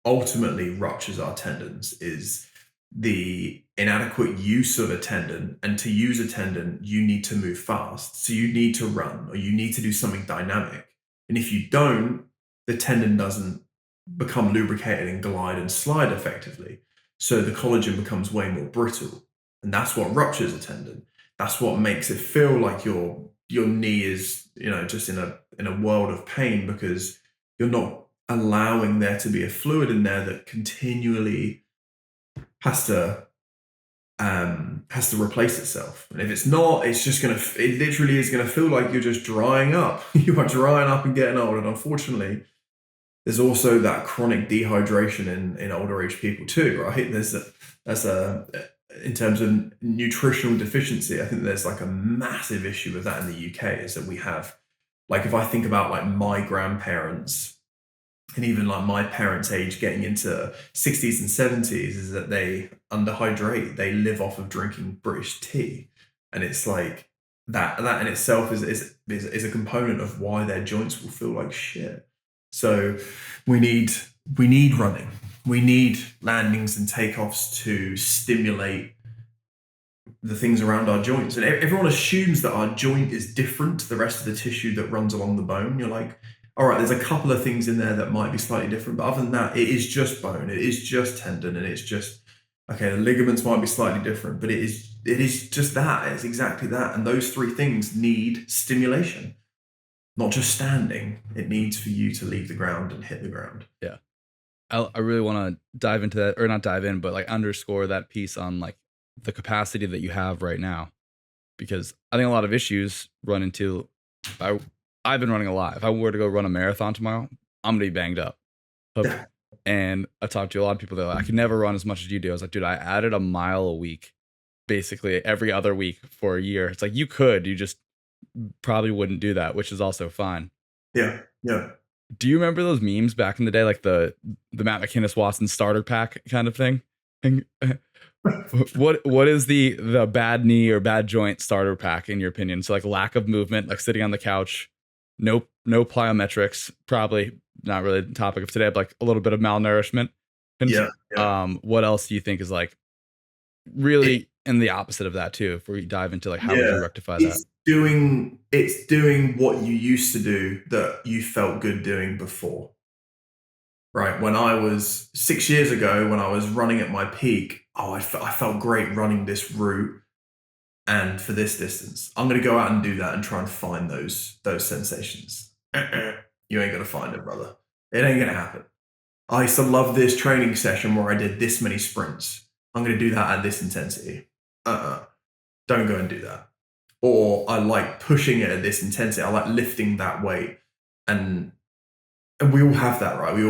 ultimately ruptures our tendons, is the inadequate use of a tendon. And to use a tendon, you need to move fast. So you need to run or you need to do something dynamic. And if you don't, the tendon doesn't become lubricated and glide and slide effectively. So the collagen becomes way more brittle. And that's what ruptures a tendon. That's what makes it feel like your knee is, just in a world of pain, because you're not allowing there to be a fluid in there that continually has to replace itself. And if it's not, it literally is gonna feel like you're just drying up. You are drying up and getting old. And unfortunately, there's also that chronic dehydration in older age people too, right? In terms of nutritional deficiency, I think there's like a massive issue with that in the UK, is that we have, like, if I think about like my grandparents and even like my parents' age getting into 60s and 70s, is that they underhydrate. They live off of drinking British tea. And it's like that in itself is a component of why their joints will feel like shit. So we need running. We need landings and takeoffs to stimulate the things around our joints. And everyone assumes that our joint is different to the rest of the tissue that runs along the bone. You're like, all right, there's a couple of things in there that might be slightly different, but other than that, it is just bone, it is just tendon, and it's just, okay, the ligaments might be slightly different, but it is just that. It's exactly that. And those three things need stimulation, not just standing. It needs for you to leave the ground and hit the ground. Yeah. I really want to dive into that, or not dive in, but like underscore that piece on like the capacity that you have right now, because I think a lot of issues run into, I've been running a lot. If I were to go run a marathon tomorrow, I'm gonna be banged up. Yeah. And I talked to a lot of people that are like, I could never run as much as you do. I was like, dude, I added a mile a week, basically every other week for a year. It's like, you just probably wouldn't do that, which is also fine. Yeah. Yeah. Do you remember those memes back in the day, like the Matt McInnes Watson starter pack kind of thing? What is the bad knee or bad joint starter pack in your opinion? So like lack of movement, like sitting on the couch, no plyometrics, probably not really the topic of today, but like a little bit of malnourishment. And what else do you think is like really in the opposite of that too? If we dive into like how would you rectify that? It's doing what you used to do that you felt good doing before. Right. When I was 6 years ago, when I was running at my peak, I felt great running this route and for this distance. I'm going to go out and do that and try and find those sensations. You ain't going to find it, brother. It ain't going to happen. I used to love this training session where I did this many sprints. I'm going to do that at this intensity. Don't go and do that. Or I like pushing it at this intensity. I like lifting that weight. And we all have that, right? We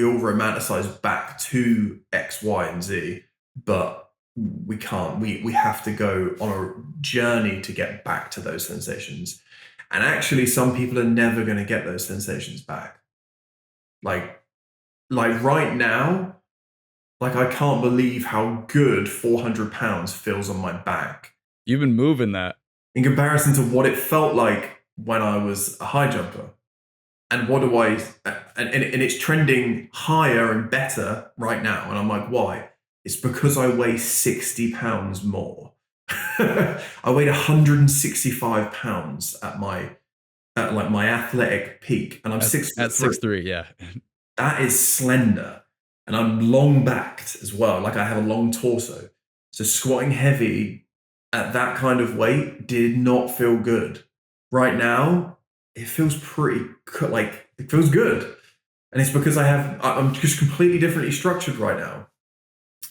all romanticize back to X, Y, and Z, but we can't. We have to go on a journey to get back to those sensations. And actually, some people are never going to get those sensations back. Like right now, like I can't believe how good 400 pounds feels on my back. You've been moving that. In comparison to what it felt like when I was a high jumper. And and it's trending higher and better right now. And I'm like, why? It's because I weigh 60 pounds more. I weighed 165 pounds at my athletic peak. And I'm 6'3". At 6'3", yeah. That is slender. And I'm long backed as well. Like I have a long torso. So squatting heavy at that kind of weight did not feel good. Right now, it feels it feels good. And it's because I'm just completely differently structured right now.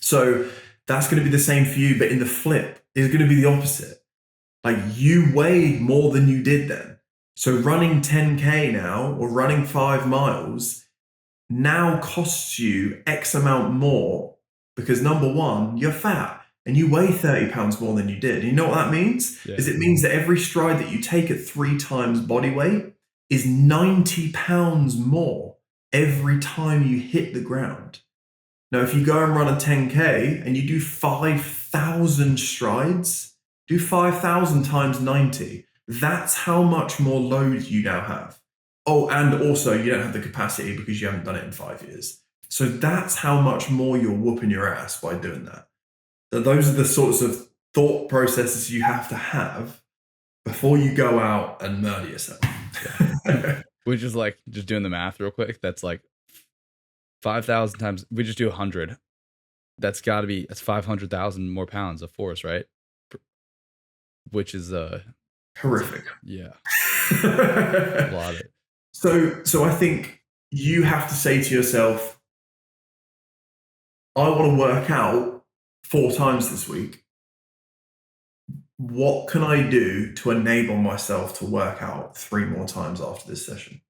So that's going to be the same for you, but in the flip, it's going to be the opposite. Like you weighed more than you did then. So running 10K now or running 5 miles now costs you X amount more because number one, you're fat. And you weigh 30 pounds more than you did. And you know what that means? Yeah. Is it means that every stride that you take at 3 times body weight is 90 pounds more every time you hit the ground. Now, if you go and run a 10K and you do 5,000 strides, do 5,000 times 90, that's how much more load you now have. Oh, and also you don't have the capacity because you haven't done it in 5 years. So that's how much more you're whooping your ass by doing that. Those are the sorts of thought processes you have to have before you go out and murder yourself. Which is like just doing the math real quick. That's like 5,000 times. We just do 100. That's 500,000 more pounds of force, right? Which is horrific. Yeah, a lot of it. So I think you have to say to yourself, I want to work out 4 times this week. What can I do to enable myself to work out 3 more times after this session?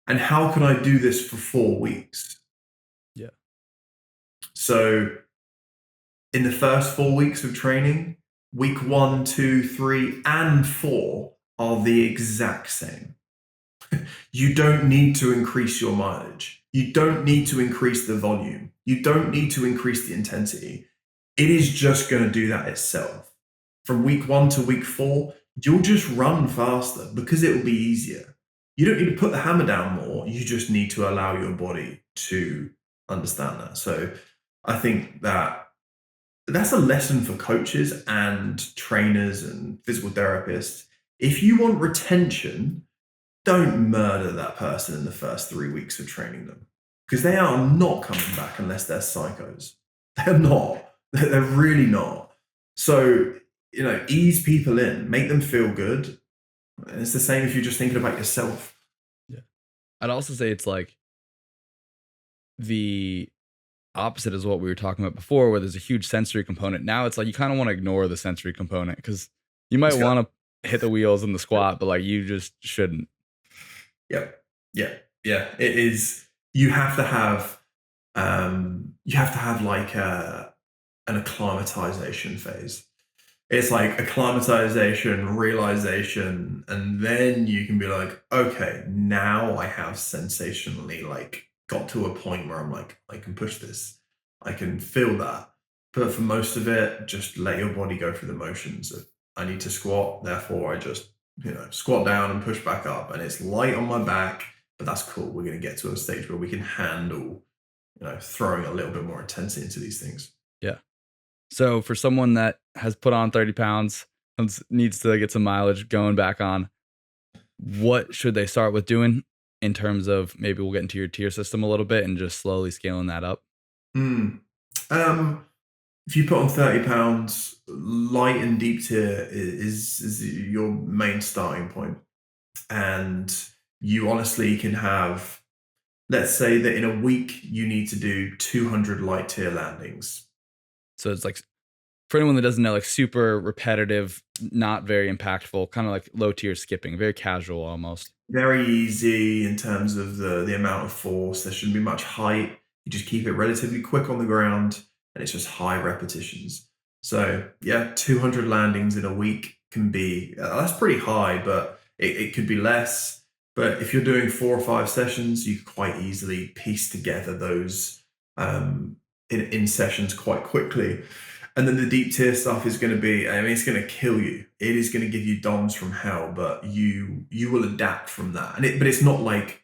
And how can I do this for 4 weeks? Yeah. So in the first 4 weeks of training, week 1, 2, 3, and 4 are the exact same. You don't need to increase your mileage. You don't need to increase the volume. You don't need to increase the intensity. It is just going to do that itself. From week 1 to week 4, you'll just run faster because it will be easier. You don't need to put the hammer down more. You just need to allow your body to understand that. So I think that's a lesson for coaches and trainers and physical therapists. If you want retention, don't murder that person in the first 3 weeks of training them, because they are not coming back unless they're psychos. They're not. They're really not. So, ease people in, make them feel good. And it's the same if you're just thinking about yourself. Yeah. I'd also say it's like the opposite is what we were talking about before, where there's a huge sensory component. Now it's like you kind of want to ignore the sensory component because you might want to hit the wheels in the squat, but like you just shouldn't. Yep. Yeah. Yeah. It is. You have to have like an acclimatization phase. It's like acclimatization, realization, and then you can be like, okay, now I have sensationally like got to a point where I'm like, I can push this, I can feel that. But for most of it, just let your body go through the motions of, I need to squat, therefore I just, squat down and push back up, and it's light on my back, but that's cool. We're going to get to a stage where we can handle, throwing a little bit more intensity into these things. Yeah. So for someone that has put on 30 pounds and needs to get some mileage going back on, what should they start with doing in terms of, maybe we'll get into your tier system a little bit and just slowly scaling that up? If you put on 30 pounds, light and deep tier is your main starting point. And you honestly can have, let's say that in a week, you need to do 200 light tier landings. So it's like, for anyone that doesn't know, like super repetitive, not very impactful, kind of like low tier skipping, very casual almost. Very easy in terms of the amount of force. There shouldn't be much height. You just keep it relatively quick on the ground, and it's just high repetitions. So yeah, 200 landings in a week can be, that's pretty high, but it could be less. But if you're doing 4 or 5 sessions, you could quite easily piece together those in sessions quite quickly. And then the deep tier stuff is going to be, it's going to kill you. It is going to give you DOMs from hell, but you will adapt from that. But it's not like,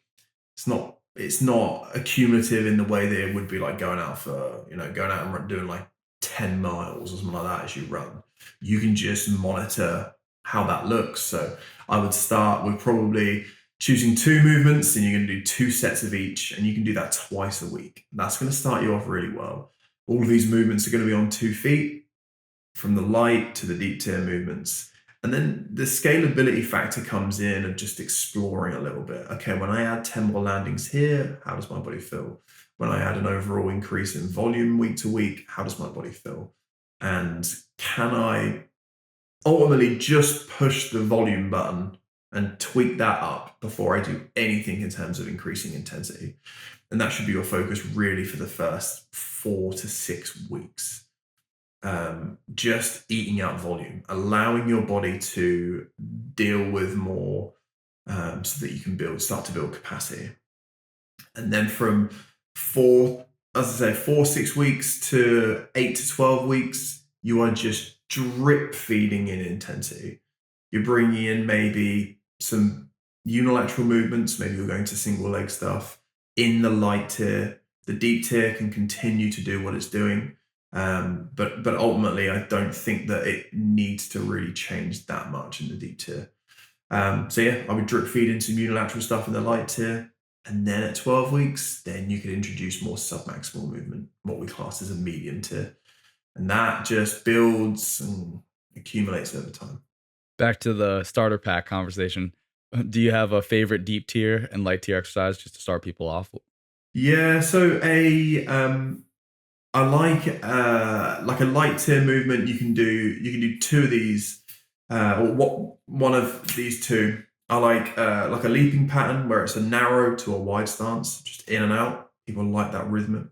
it's not accumulative in the way that it would be like going out and doing like 10 miles or something like that as you run. You can just monitor how that looks. So I would start with probably choosing 2 movements, and you're going to do 2 sets of each, and you can do that twice a week. That's going to start you off really well. All of these movements are going to be on 2 feet, from the light to the deep tier movements. And then the scalability factor comes in of just exploring a little bit. Okay, when I add 10 more landings here, how does my body feel? When I add an overall increase in volume week to week, how does my body feel? And can I ultimately just push the volume button and tweak that up before I do anything in terms of increasing intensity? And that should be your focus really for the first 4 to 6 weeks. Just eating out volume, allowing your body to deal with more, so that you can start to build capacity. And then from 4-6 weeks to 8 to 12 weeks, you are just drip feeding in intensity. You're bringing in maybe some unilateral movements. Maybe you're going to single leg stuff in the light tier. The deep tier can continue to do what it's doing. But ultimately, I don't think that it needs to really change that much in the deep tier. So yeah, I would drip feed in some unilateral stuff in the light tier. And then at 12 weeks, then you could introduce more submaximal movement, what we class as a medium tier. And that just builds and accumulates over time. Back to the starter pack conversation. Do you have a favorite deep tier and light tier exercise just to start people off? Yeah, so I like a light tier movement. You can do 2 of these, or one of these 2. I like a leaping pattern where it's a narrow to a wide stance, just in and out. People like that rhythm.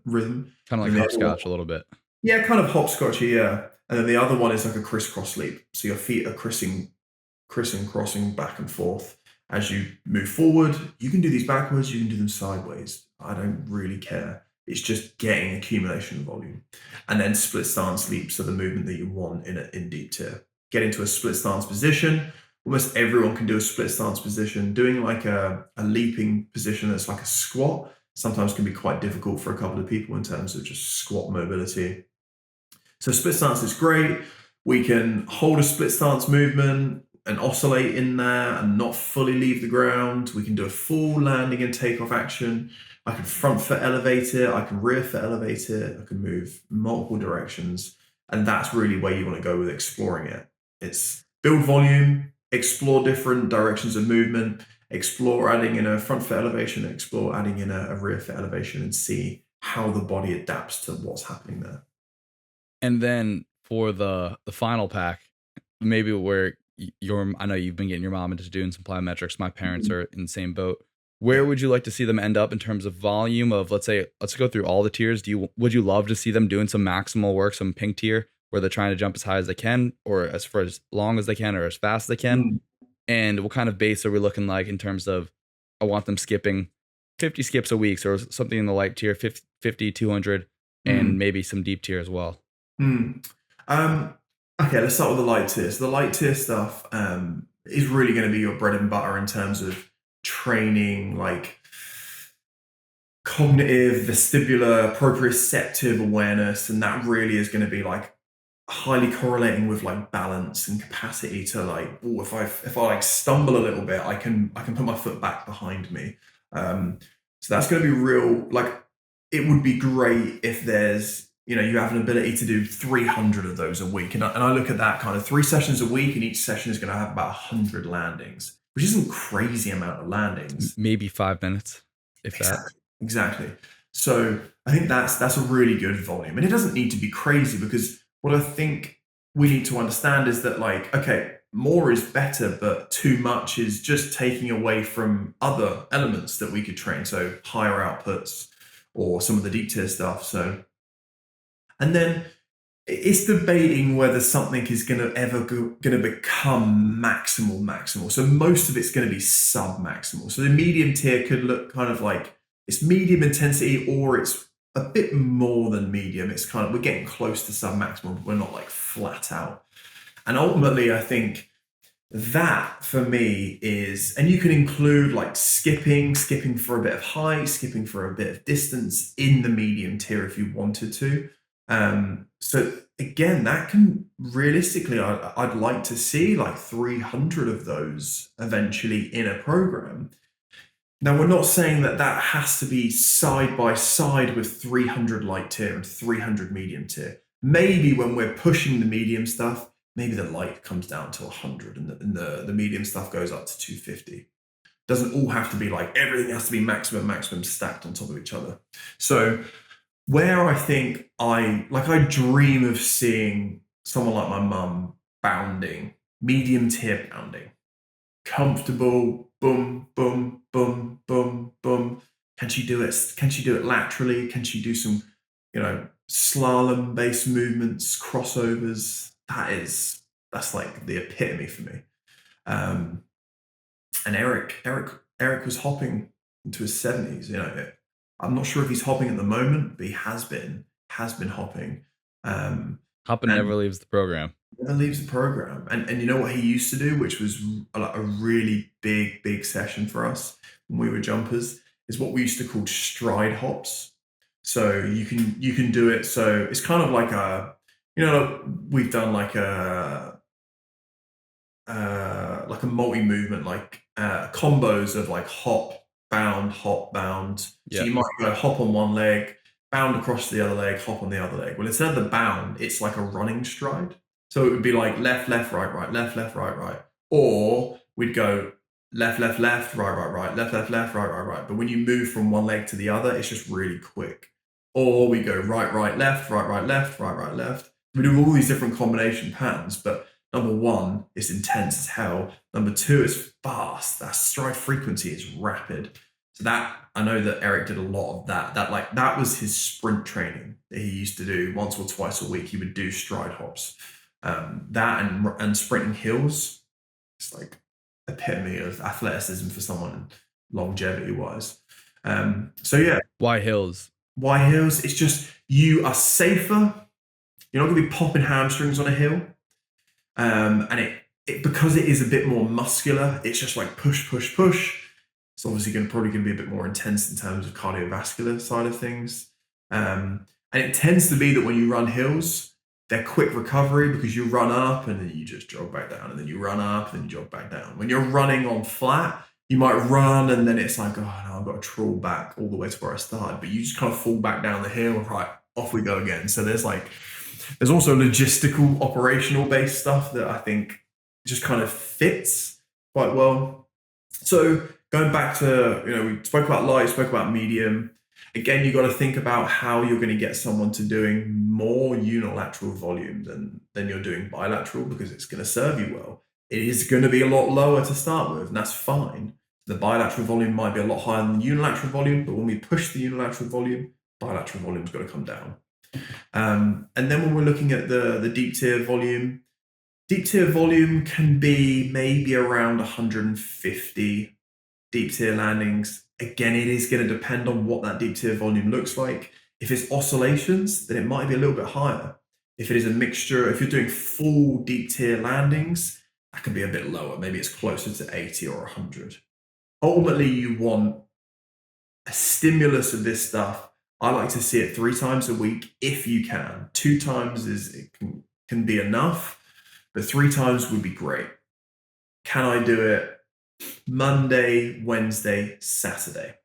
Kind of like hopscotch a little bit. Yeah, kind of hopscotchy, yeah. And then the other one is like a crisscross leap. So your feet are crossing back and forth as you move forward. You can do these backwards, you can do them sideways. I don't really care. It's just getting accumulation of volume. And then split stance leaps are the movement that you want in deep tier. Get into a split stance position. Almost everyone can do a split stance position. Doing like a leaping position that's like a squat sometimes can be quite difficult for a couple of people in terms of just squat mobility. So split stance is great. We can hold a split stance movement. and oscillate in there and not fully leave the ground. We can do a full landing and takeoff action. I can front foot elevate it. I can rear foot elevate it. I can move multiple directions. And that's really where you want to go with exploring it. It's build volume, explore different directions of movement, explore adding in a front foot elevation, explore adding in a rear foot elevation, and see how the body adapts to what's happening there. And then for the final pack, maybe where I know you've been getting your mom into doing some plyometrics. My parents are in the same boat. Where would you like to see them end up in terms of volume of, let's go through all the tiers. Would you love to see them doing some maximal work, some pink tier, where they're trying to jump as high as they can, or as for as long as they can, or as fast as they can? And what kind of base are we looking like in terms of, I want them skipping 50 skips a week, or something in the light tier, 50, 200, and maybe some deep tier as well. Okay, let's start with the light tier. So the light tier stuff is really going to be your bread and butter in terms of training, like cognitive, vestibular, proprioceptive awareness, and that really is going to be like highly correlating with like balance and capacity to like, oh, if I like stumble a little bit, I can put my foot back behind me. So that's going to be real. Like, it would be great if there's, you have an ability to do 300 of those a week. And I look at that kind of 3 sessions a week, and each session is going to have about 100 landings, which isn't a crazy amount of landings. Maybe 5 minutes, if that. Exactly. So I think that's a really good volume. And it doesn't need to be crazy, because what I think we need to understand is that, like, okay, more is better, but too much is just taking away from other elements that we could train. So higher outputs or some of the deep tier stuff. So, and then it's debating whether something is going to become maximal. So most of it's going to be sub-maximal. So the medium tier could look kind of like it's medium intensity, or it's a bit more than medium. It's kind of, we're getting close to sub-maximal, but we're not like flat out. And ultimately, I think that for me is, and you can include like skipping for a bit of height, skipping for a bit of distance in the medium tier if you wanted to. So again, that can realistically, I'd like to see like 300 of those eventually in a program. Now, we're not saying that has to be side by side with 300 light tier and 300 medium tier. Maybe when we're pushing the medium stuff, maybe the light comes down to 100 and the medium stuff goes up to 250. Doesn't all have to be like everything has to be maximum stacked on top of each other. So where I think I dream of seeing someone like my mum bounding, medium tier bounding, comfortable, boom, boom, boom, boom, boom. Can she do it? Can she do it laterally? Can she do some, slalom-based movements, crossovers? That's like the epitome for me. And Eric was hopping into his 70s. I'm not sure if he's hopping at the moment, but he has been hopping. Hopping never leaves the program. Never leaves the program. And you know what he used to do, which was a really big session for us when we were jumpers, is what we used to call stride hops. So you can do it. So it's kind of like we've done like a multi-movement, like combos of like hop, bound. Yeah. So you might go hop on one leg, bound across the other leg, hop on the other leg. Well, instead of the bound, it's like a running stride. So it would be like left, right, left, right. Or we'd go left, right, left, right. But when you move from one leg to the other, it's just really quick. Or we go right, left, right, left. We do all these different combination patterns, but number one, it's intense as hell. Number two, it's fast. That stride frequency is rapid. So that, I know that Eric did a lot of that. That was his sprint training that he used to do once or twice a week. He would do stride hops. That and sprinting hills, it's like epitome of athleticism for someone longevity wise. So yeah. Why hills? It's just, you are safer. You're not going to be popping hamstrings on a hill. And it because it is a bit more muscular, it's just like push. It's obviously probably going to be a bit more intense in terms of cardiovascular side of things. And it tends to be that when you run hills, they're quick recovery because you run up and then you just jog back down, and then you run up and then you jog back down. When you're running on flat, you might run and then it's like, oh no, I've got to trawl back all the way to where I started. But you just kind of fall back down the hill, right, off we go again. So there's also logistical, operational based stuff that I think just kind of fits quite well. So going back to, we spoke about light, spoke about medium. Again, you got to think about how you're going to get someone to doing more unilateral volume than you're doing bilateral, because it's going to serve you well. It is going to be a lot lower to start with, and that's fine. The bilateral volume might be a lot higher than the unilateral volume, but when we push the unilateral volume, bilateral volume's got to come down. And then when we're looking at the deep tier volume can be maybe around 150 deep tier landings. Again, it is going to depend on what that deep tier volume looks like. If it's oscillations, then it might be a little bit higher. If it is a mixture, if you're doing full deep tier landings, that can be a bit lower. Maybe it's closer to 80 or 100. Ultimately, you want a stimulus of this stuff. I like to see it 3 times a week if you can. 2 times can be enough, but 3 times would be great. Can I do it Monday, Wednesday, Saturday?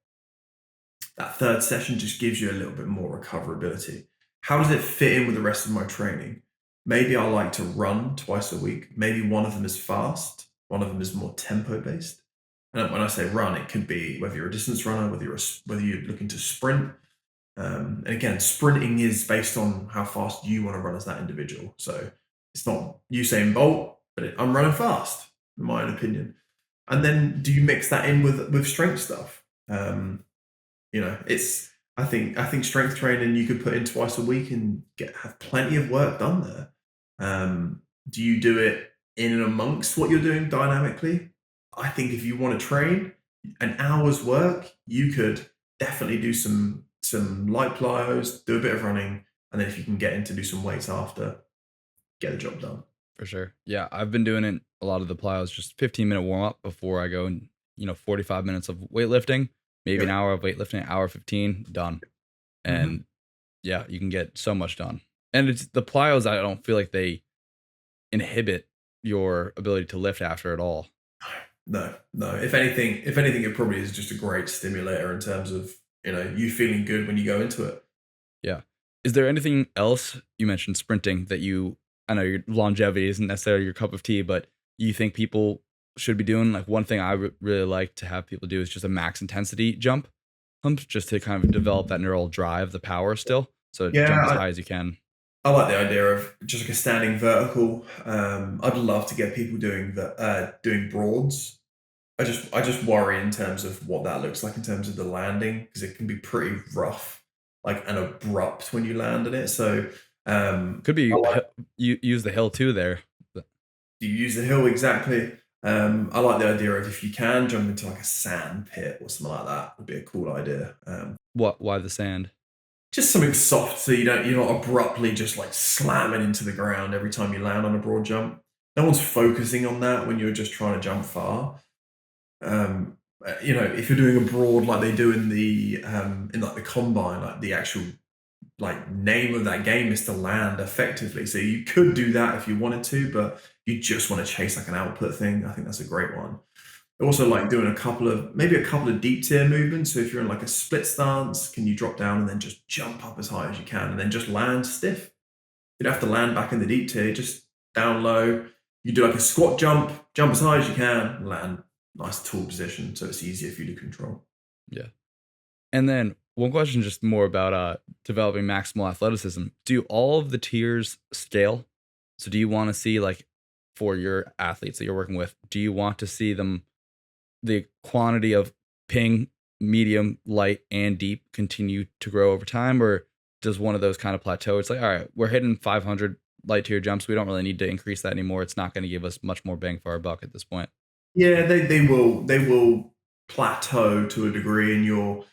That third session just gives you a little bit more recoverability. How does it fit in with the rest of my training? Maybe I like to run twice a week. Maybe one of them is fast, one of them is more tempo based. And when I say run, it could be whether you're a distance runner, whether you're looking to sprint. And again, sprinting is based on how fast you want to run as that individual. So it's not Usain Bolt, but I'm running fast, in my own opinion. And then do you mix that in with strength stuff? I think strength training you could put in twice a week and have plenty of work done there. Do you do it in and amongst what you're doing dynamically? I think if you want to train an hour's work, you could definitely do some light plyos, do a bit of running, and then if you can get in to do some weights after, get the job done. For sure. Yeah, I've been doing it a lot of the plyos, just 15-minute warm up before I go, and 45 minutes of weightlifting, maybe an hour of weightlifting, hour 15, done. And yeah, you can get so much done. And it's the plyos, I don't feel like they inhibit your ability to lift after at all. No. If anything, it probably is just a great stimulator in terms of, you feeling good when you go into it. Yeah. Is there anything else, you mentioned sprinting, that I know your longevity isn't necessarily your cup of tea, but you think people should be doing? Like, one thing I really like to have people do is just a max intensity jump, just to kind of develop that neural drive, the power still. So jump as high as you can. I like the idea of just like a standing vertical. I'd love to get people doing broads. I just worry in terms of what that looks like in terms of the landing, because it can be pretty rough, like, and abrupt when you land in it. So could be you use the hill too there. You use the hill, exactly. I like the idea of, if you can, jump into like a sand pit or something like that, would be a cool idea. Why the sand? Just something soft, so you're not abruptly just like slamming into the ground every time you land on a broad jump. No one's focusing on that when you're just trying to jump far. If you're doing a broad like they do in like the combine, like the actual like name of that game is to land effectively. So you could do that if you wanted to, but you just want to chase like an output thing. I think that's a great one. I also like doing a couple of deep tier movements. So if you're in like a split stance, can you drop down and then just jump up as high as you can and then just land stiff? You don't have to land back in the deep tier, just down low. You do like a squat jump as high as you can, land nice tall position, so it's easier for you to control. Yeah. And then one question just more about developing maximal athleticism. Do all of the tiers scale? So do you want to see, like, for your athletes that you're working with, do you want to see them, the quantity of ping, medium, light, and deep continue to grow over time? Or does one of those kind of plateau? It's like, all right, we're hitting 500 light tier jumps. We don't really need to increase that anymore. It's not going to give us much more bang for our buck at this point. Yeah, they will plateau to a degree, and your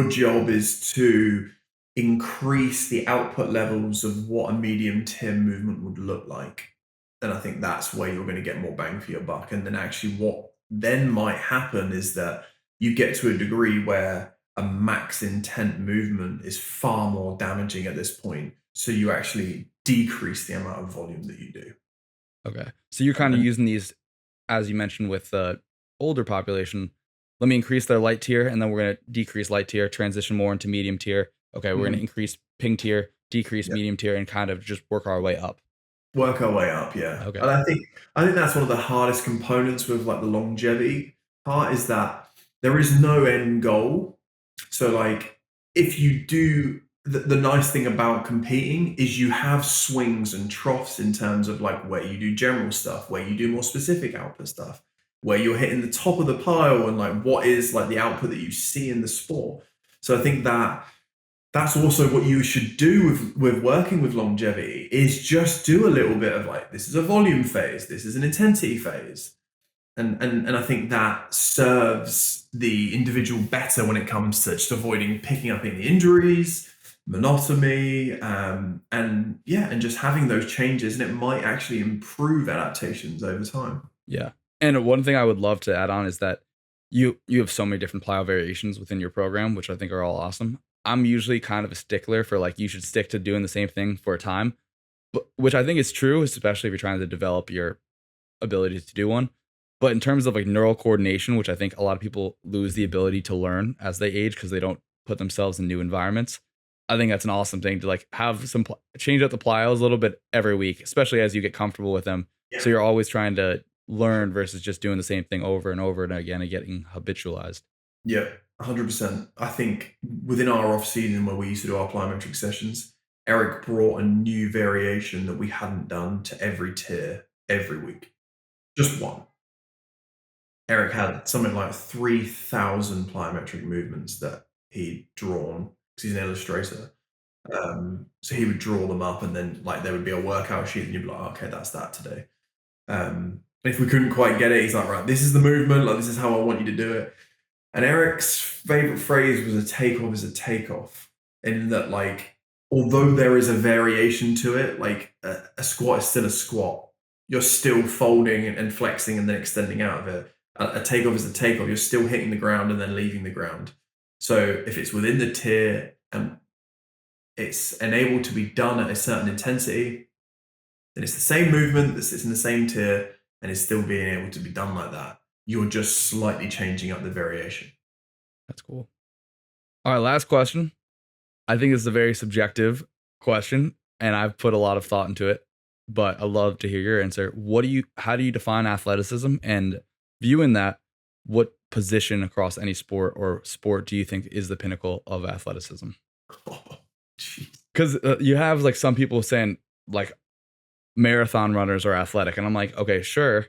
job is to increase the output levels of what a medium tier movement would look like. And I think that's where you're going to get more bang for your buck. And then actually what then might happen is that you get to a degree where a max intent movement is far more damaging at this point. So you actually decrease the amount of volume that you do. Okay. So you're kind of And using these, as you mentioned, with the older population. Let me increase their light tier, and then we're going to decrease light tier, transition more into medium tier. Okay, we're going to increase ping tier, decrease yeah, medium tier, and kind of just work our way up. work our way up, yeah. Okay. And I think that's one of the hardest components with like the longevity part is that there is no end goal. So like if you do the nice thing about competing is you have swings and troughs in terms of like where you do general stuff, where you do more specific output stuff, where you're hitting the top of the pile and like what is like the output that you see in the sport. So I think that that's also what you should do with working with longevity is just do a little bit of like this is a volume phase, this is an intensity phase. And I think that serves the individual better when it comes to just avoiding picking up any injuries, monotony, and just having those changes, and it might actually improve adaptations over time. Yeah. And one thing I would love to add on is that you have so many different plyo variations within your program, which I think are all awesome. I'm usually kind of a stickler for like you should stick to doing the same thing for a time, but, which I think is true, especially if you're trying to develop your ability to do one. But in terms of like neural coordination, which I think a lot of people lose the ability to learn as they age because they don't put themselves in new environments. I think that's an awesome thing to like have some change up the plyos a little bit every week, especially as you get comfortable with them. Yeah. So you're always trying to learn versus just doing the same thing over and over and again and getting habitualized. Yeah, 100%. I think within our off season where we used to do our plyometric sessions, Eric brought a new variation that we hadn't done to every tier every week. Just one. Eric had something like 3,000 plyometric movements that he'd drawn because he's an illustrator. So he would draw them up, and then like there would be a workout sheet, and you'd be like, okay, that's that today. If we couldn't quite get it, he's like, right, this is the movement, like this is how I want you to do it. And Eric's favorite phrase was a takeoff is a takeoff, in that like although there is a variation to it, like a squat is still a squat. You're still folding and flexing and then extending out of it. A takeoff is a takeoff. You're still hitting the ground and then leaving the ground. So if it's within the tier and it's enabled to be done at a certain intensity, then it's the same movement that sits in the same tier and is still being able to be done like that. You're just slightly changing up the variation. That's cool. All right, last question. I think it's a very subjective question, and I've put a lot of thought into it, but I'd love to hear your answer. How do you define athleticism? And viewing that, what position across any sport or sport do you think is the pinnacle of athleticism? Because you have like some people saying like marathon runners are athletic, and I'm like, okay, sure,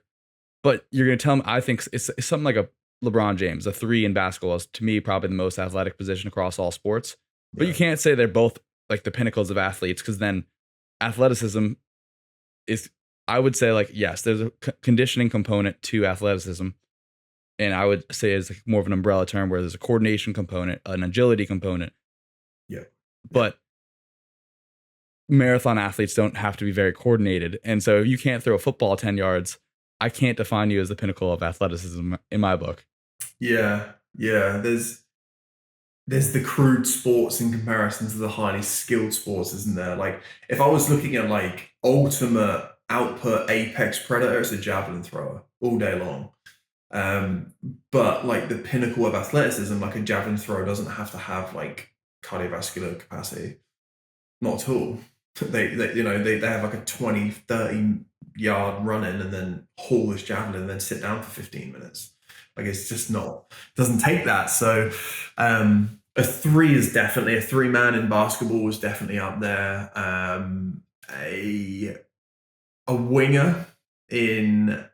but you're gonna tell me I think it's something like a LeBron James, a 3 in basketball is to me probably the most athletic position across all sports. But you can't say they're both like the pinnacles of athletes, because then athleticism is, I would say, like, yes, there's a conditioning component to athleticism, and I would say it's like more of an umbrella term where there's a coordination component, an agility component. Yeah. But marathon athletes don't have to be very coordinated, and so if you can't throw a football 10 yards, I can't define you as the pinnacle of athleticism in my book. Yeah. There's the crude sports in comparison to the highly skilled sports, isn't there? Like if I was looking at like ultimate output apex predator, it's a javelin thrower all day long. But like the pinnacle of athleticism, like a javelin thrower doesn't have to have like cardiovascular capacity. Not at all. They have like a 20, 30 yard run in and then haul this javelin and then sit down for 15 minutes. Like it's just doesn't take that. So a 3 is definitely, a 3-man in basketball was definitely up there. A winger in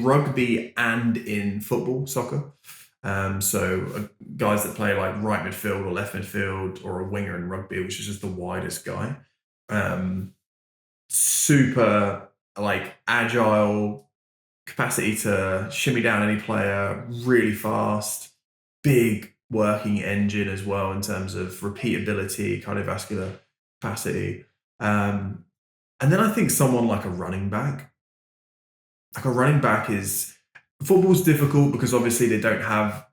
rugby and in football, soccer. So guys that play like right midfield or left midfield, or a winger in rugby, which is just the widest guy. Super like agile, capacity to shimmy down any player, really fast, big working engine as well in terms of repeatability, cardiovascular capacity. And then I think someone like a running back. Like a running back football's difficult because obviously they don't have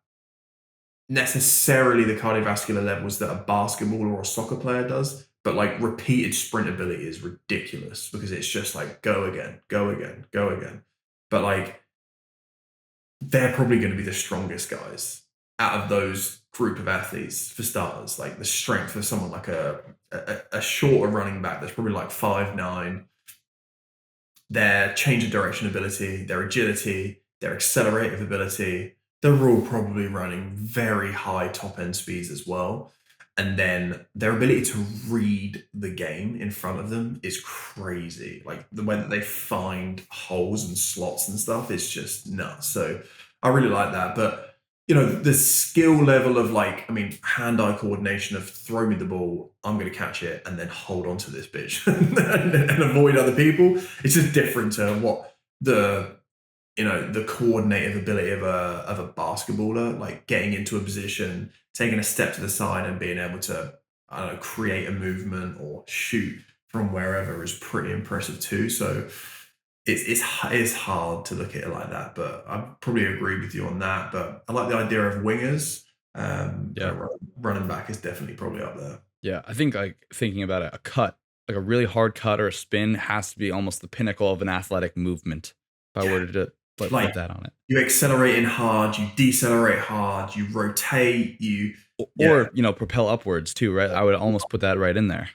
necessarily the cardiovascular levels that a basketball or a soccer player does, but like repeated sprint ability is ridiculous because it's just like go again, go again, go again. But like they're probably going to be the strongest guys out of those group of athletes for starters. Like the strength of someone like a shorter running back that's probably like 5'9", their change of direction ability, their agility, their accelerative ability, they're all probably running very high top end speeds as well. And then their ability to read the game in front of them is crazy. Like the way that they find holes and slots and stuff is just nuts. So I really like that. But the skill level of like, I mean, hand-eye coordination of throw me the ball, I'm going to catch it and then hold on to this bitch and avoid other people. It's just different to what the coordinative ability of a basketballer, like getting into a position, taking a step to the side and being able to, I don't know, create a movement or shoot from wherever is pretty impressive too. So it's hard to look at it like that, but I probably agree with you on that. But I like the idea of wingers. Running back is definitely probably up there. Yeah, I think like thinking about it, a cut, like a really hard cut or a spin has to be almost the pinnacle of an athletic movement. If I were to put that on it. You accelerate in hard, you decelerate hard, you rotate, or propel upwards too, right? I would almost put that right in there.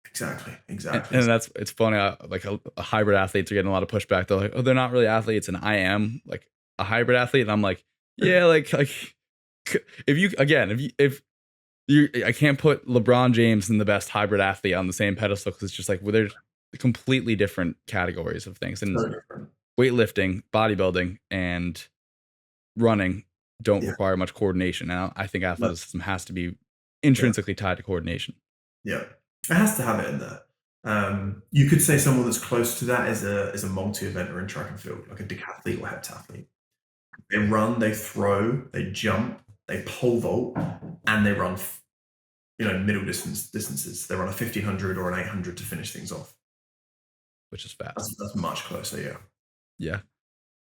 Exactly. And it's funny. Like a hybrid athletes are getting a lot of pushback. They're like, oh, they're not really athletes, and I am like a hybrid athlete, and I'm like, yeah, like if you I can't put LeBron James and the best hybrid athlete on the same pedestal because it's just like they're completely different categories of things. And weightlifting, bodybuilding, and running don't require much coordination. Now, I think athleticism has to be intrinsically tied to coordination. Yeah, it has to have it in there. You could say someone that's close to that is a multi-eventer in track and field, like a decathlete or heptathlete. They run, they throw, they jump, they pole vault, and they run, middle distances. They run a 1500 or an 800 to finish things off, which is fast. That's much closer. Yeah. Yeah.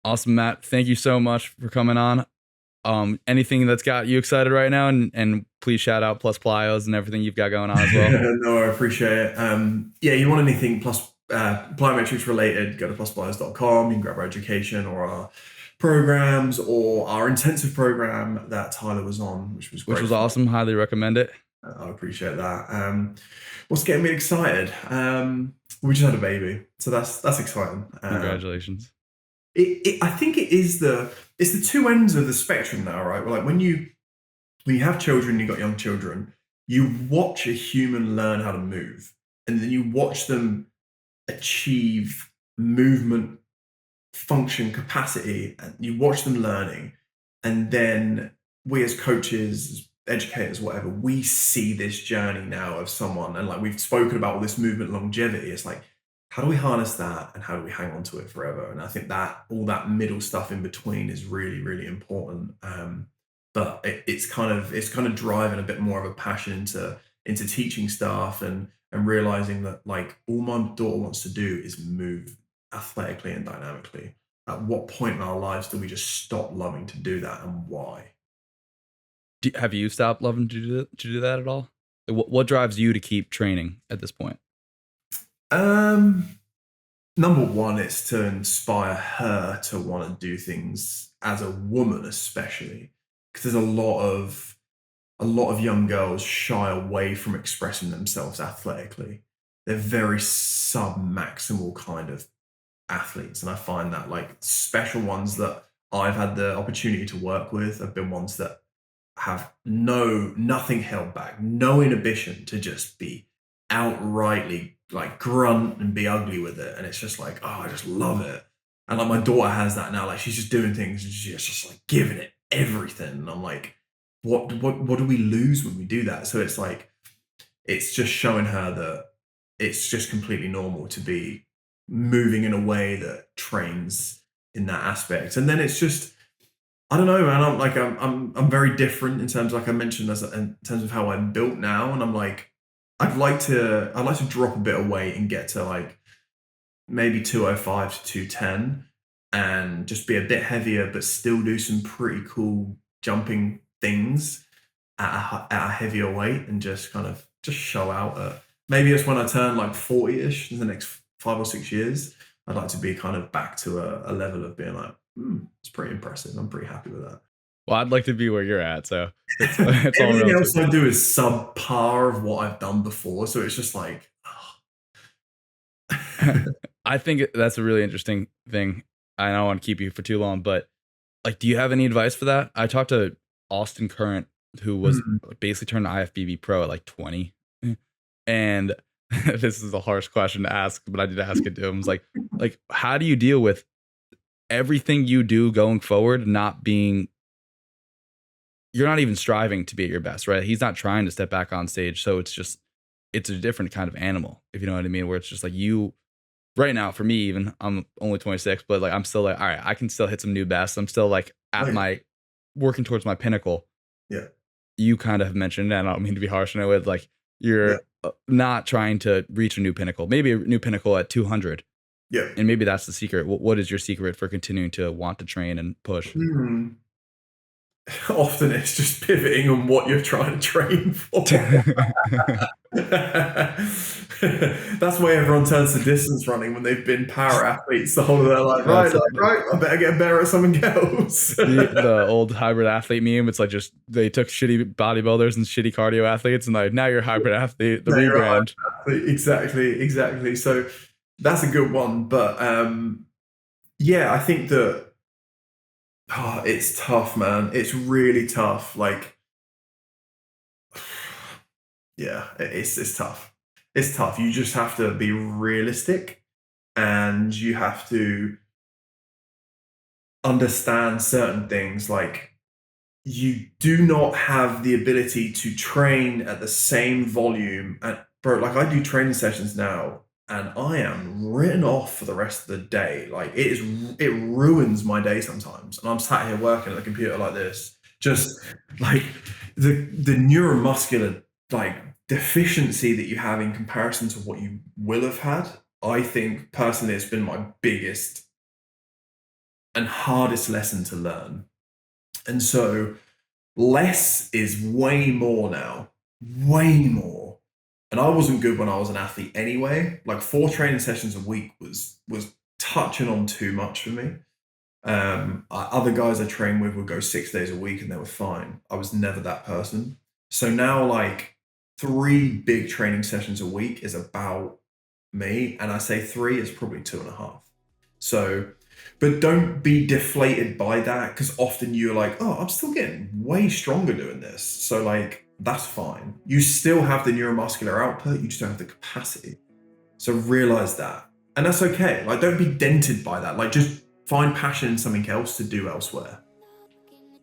Awesome, Matt. Thank you so much for coming on. Anything that's got you excited right now, and please shout out Plus Plyos and everything you've got going on as well. No, I appreciate it. You want anything plus Plyometrics related, go to plusplyos.com. You can grab our education or our programs or our intensive program that Tyler was on, which was great. Which was awesome. Highly recommend it. I appreciate that. What's getting me excited? We just had a baby, so that's exciting. Congratulations. I think it's the two ends of the spectrum now, right? Like when you have children, you've got young children, you watch a human learn how to move, and then you watch them achieve movement, function, capacity, and you watch them learning. And then we as coaches, educators, whatever, we see this journey now of someone, and like we've spoken about all this movement longevity. It's like, how do we harness that and how do we hang on to it forever? And I think that all that middle stuff in between is really, really important. But it's kind of driving a bit more of a passion into teaching staff and realizing that like all my daughter wants to do is move athletically and dynamically. At what point in our lives do we just stop loving to do that, and why? Have you stopped loving to do that at all? What drives you to keep training at this point? Number one, it's to inspire her to want to do things as a woman, especially because there's a lot of young girls shy away from expressing themselves athletically. They're very sub-maximal kind of athletes, and I find that like special ones that I've had the opportunity to work with have been ones that have nothing held back, no inhibition to just be outrightly like grunt and be ugly with it. And it's just like, oh, I just love it. And like my daughter has that now, like she's just doing things and she's just like giving it everything. And I'm like, what do we lose when we do that? So it's like, it's just showing her that it's just completely normal to be moving in a way that trains in that aspect. And then it's just, I don't know, man. I'm very different in terms, like I mentioned, in terms of how I'm built now. And I'm like, I'd like to drop a bit of weight and get to like maybe 205 to 210 and just be a bit heavier, but still do some pretty cool jumping things at a heavier weight and just kind of just show out maybe it's when I turn like 40-ish in the next 5 or 6 years. I'd like to be kind of back to a level of being like, it's pretty impressive. I'm pretty happy with that. Well, I'd like to be where you're at, so it's all Everything else relative. I do is subpar of what I've done before. So it's just like, I think that's a really interesting thing. I don't want to keep you for too long, but like, do you have any advice for that? I talked to Austin Current, who was basically turned IFBB pro at like 20, and this is a harsh question to ask, but I did ask it to him. It's like, how do you deal with everything you do going forward not being, you're not even striving to be at your best, right? He's not trying to step back on stage, so it's a different kind of animal, if you know what I mean, where it's just like you right now, for me, even I'm only 26, but like I'm still like, all right, I can still hit some new bests. I'm still like at my working towards my pinnacle. Yeah. You kind of have mentioned, and I don't mean to be harsh on it, with like you're not trying to reach a new pinnacle, maybe a new pinnacle at 200. Yeah. And maybe that's the secret. What is your secret for continuing to want to train and push? Often it's just pivoting on what you're trying to train for. That's why everyone turns to distance running when they've been power athletes the whole of their life. Right, I better get better at something else. The old hybrid athlete meme. It's like just they took shitty bodybuilders and shitty cardio athletes, and like now you're a hybrid athlete. The rebrand. Exactly. So that's a good one, but yeah, I think that it's tough, man. It's really tough. Like, yeah, it's tough. It's tough. You just have to be realistic, and you have to understand certain things. Like, you do not have the ability to train at the same volume. And bro, like I do training sessions now, and I am written off for the rest of the day. Like it ruins my day sometimes. And I'm sat here working at the computer like this, just like the neuromuscular like deficiency that you have in comparison to what you will have had. I think personally it's been my biggest and hardest lesson to learn. And so less is way more now, way more. And I wasn't good when I was an athlete anyway. Like 4 training sessions a week was touching on too much for me. Other guys I trained with would go 6 days a week and they were fine. I was never that person. So now like 3 big training sessions a week is about me. And I say 3 is probably 2.5. So, but don't be deflated by that, because often you're like, oh, I'm still getting way stronger doing this. So like, that's fine. You still have the neuromuscular output, you just don't have the capacity. So realize that. And that's okay. Like, don't be dented by that. Like, just find passion in something else to do elsewhere.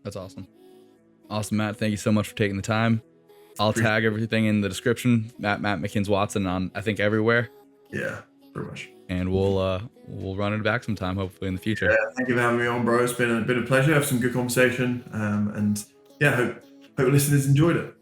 That's awesome. Awesome, Matt. Thank you so much for taking the time. I'll tag everything in the description. Matt McInnes Watson on, I think, everywhere. Yeah, pretty much. And we'll run it back sometime, hopefully in the future. Yeah, thank you for having me on, bro. It's been a pleasure. Have some good conversation. And yeah, hope listeners enjoyed it.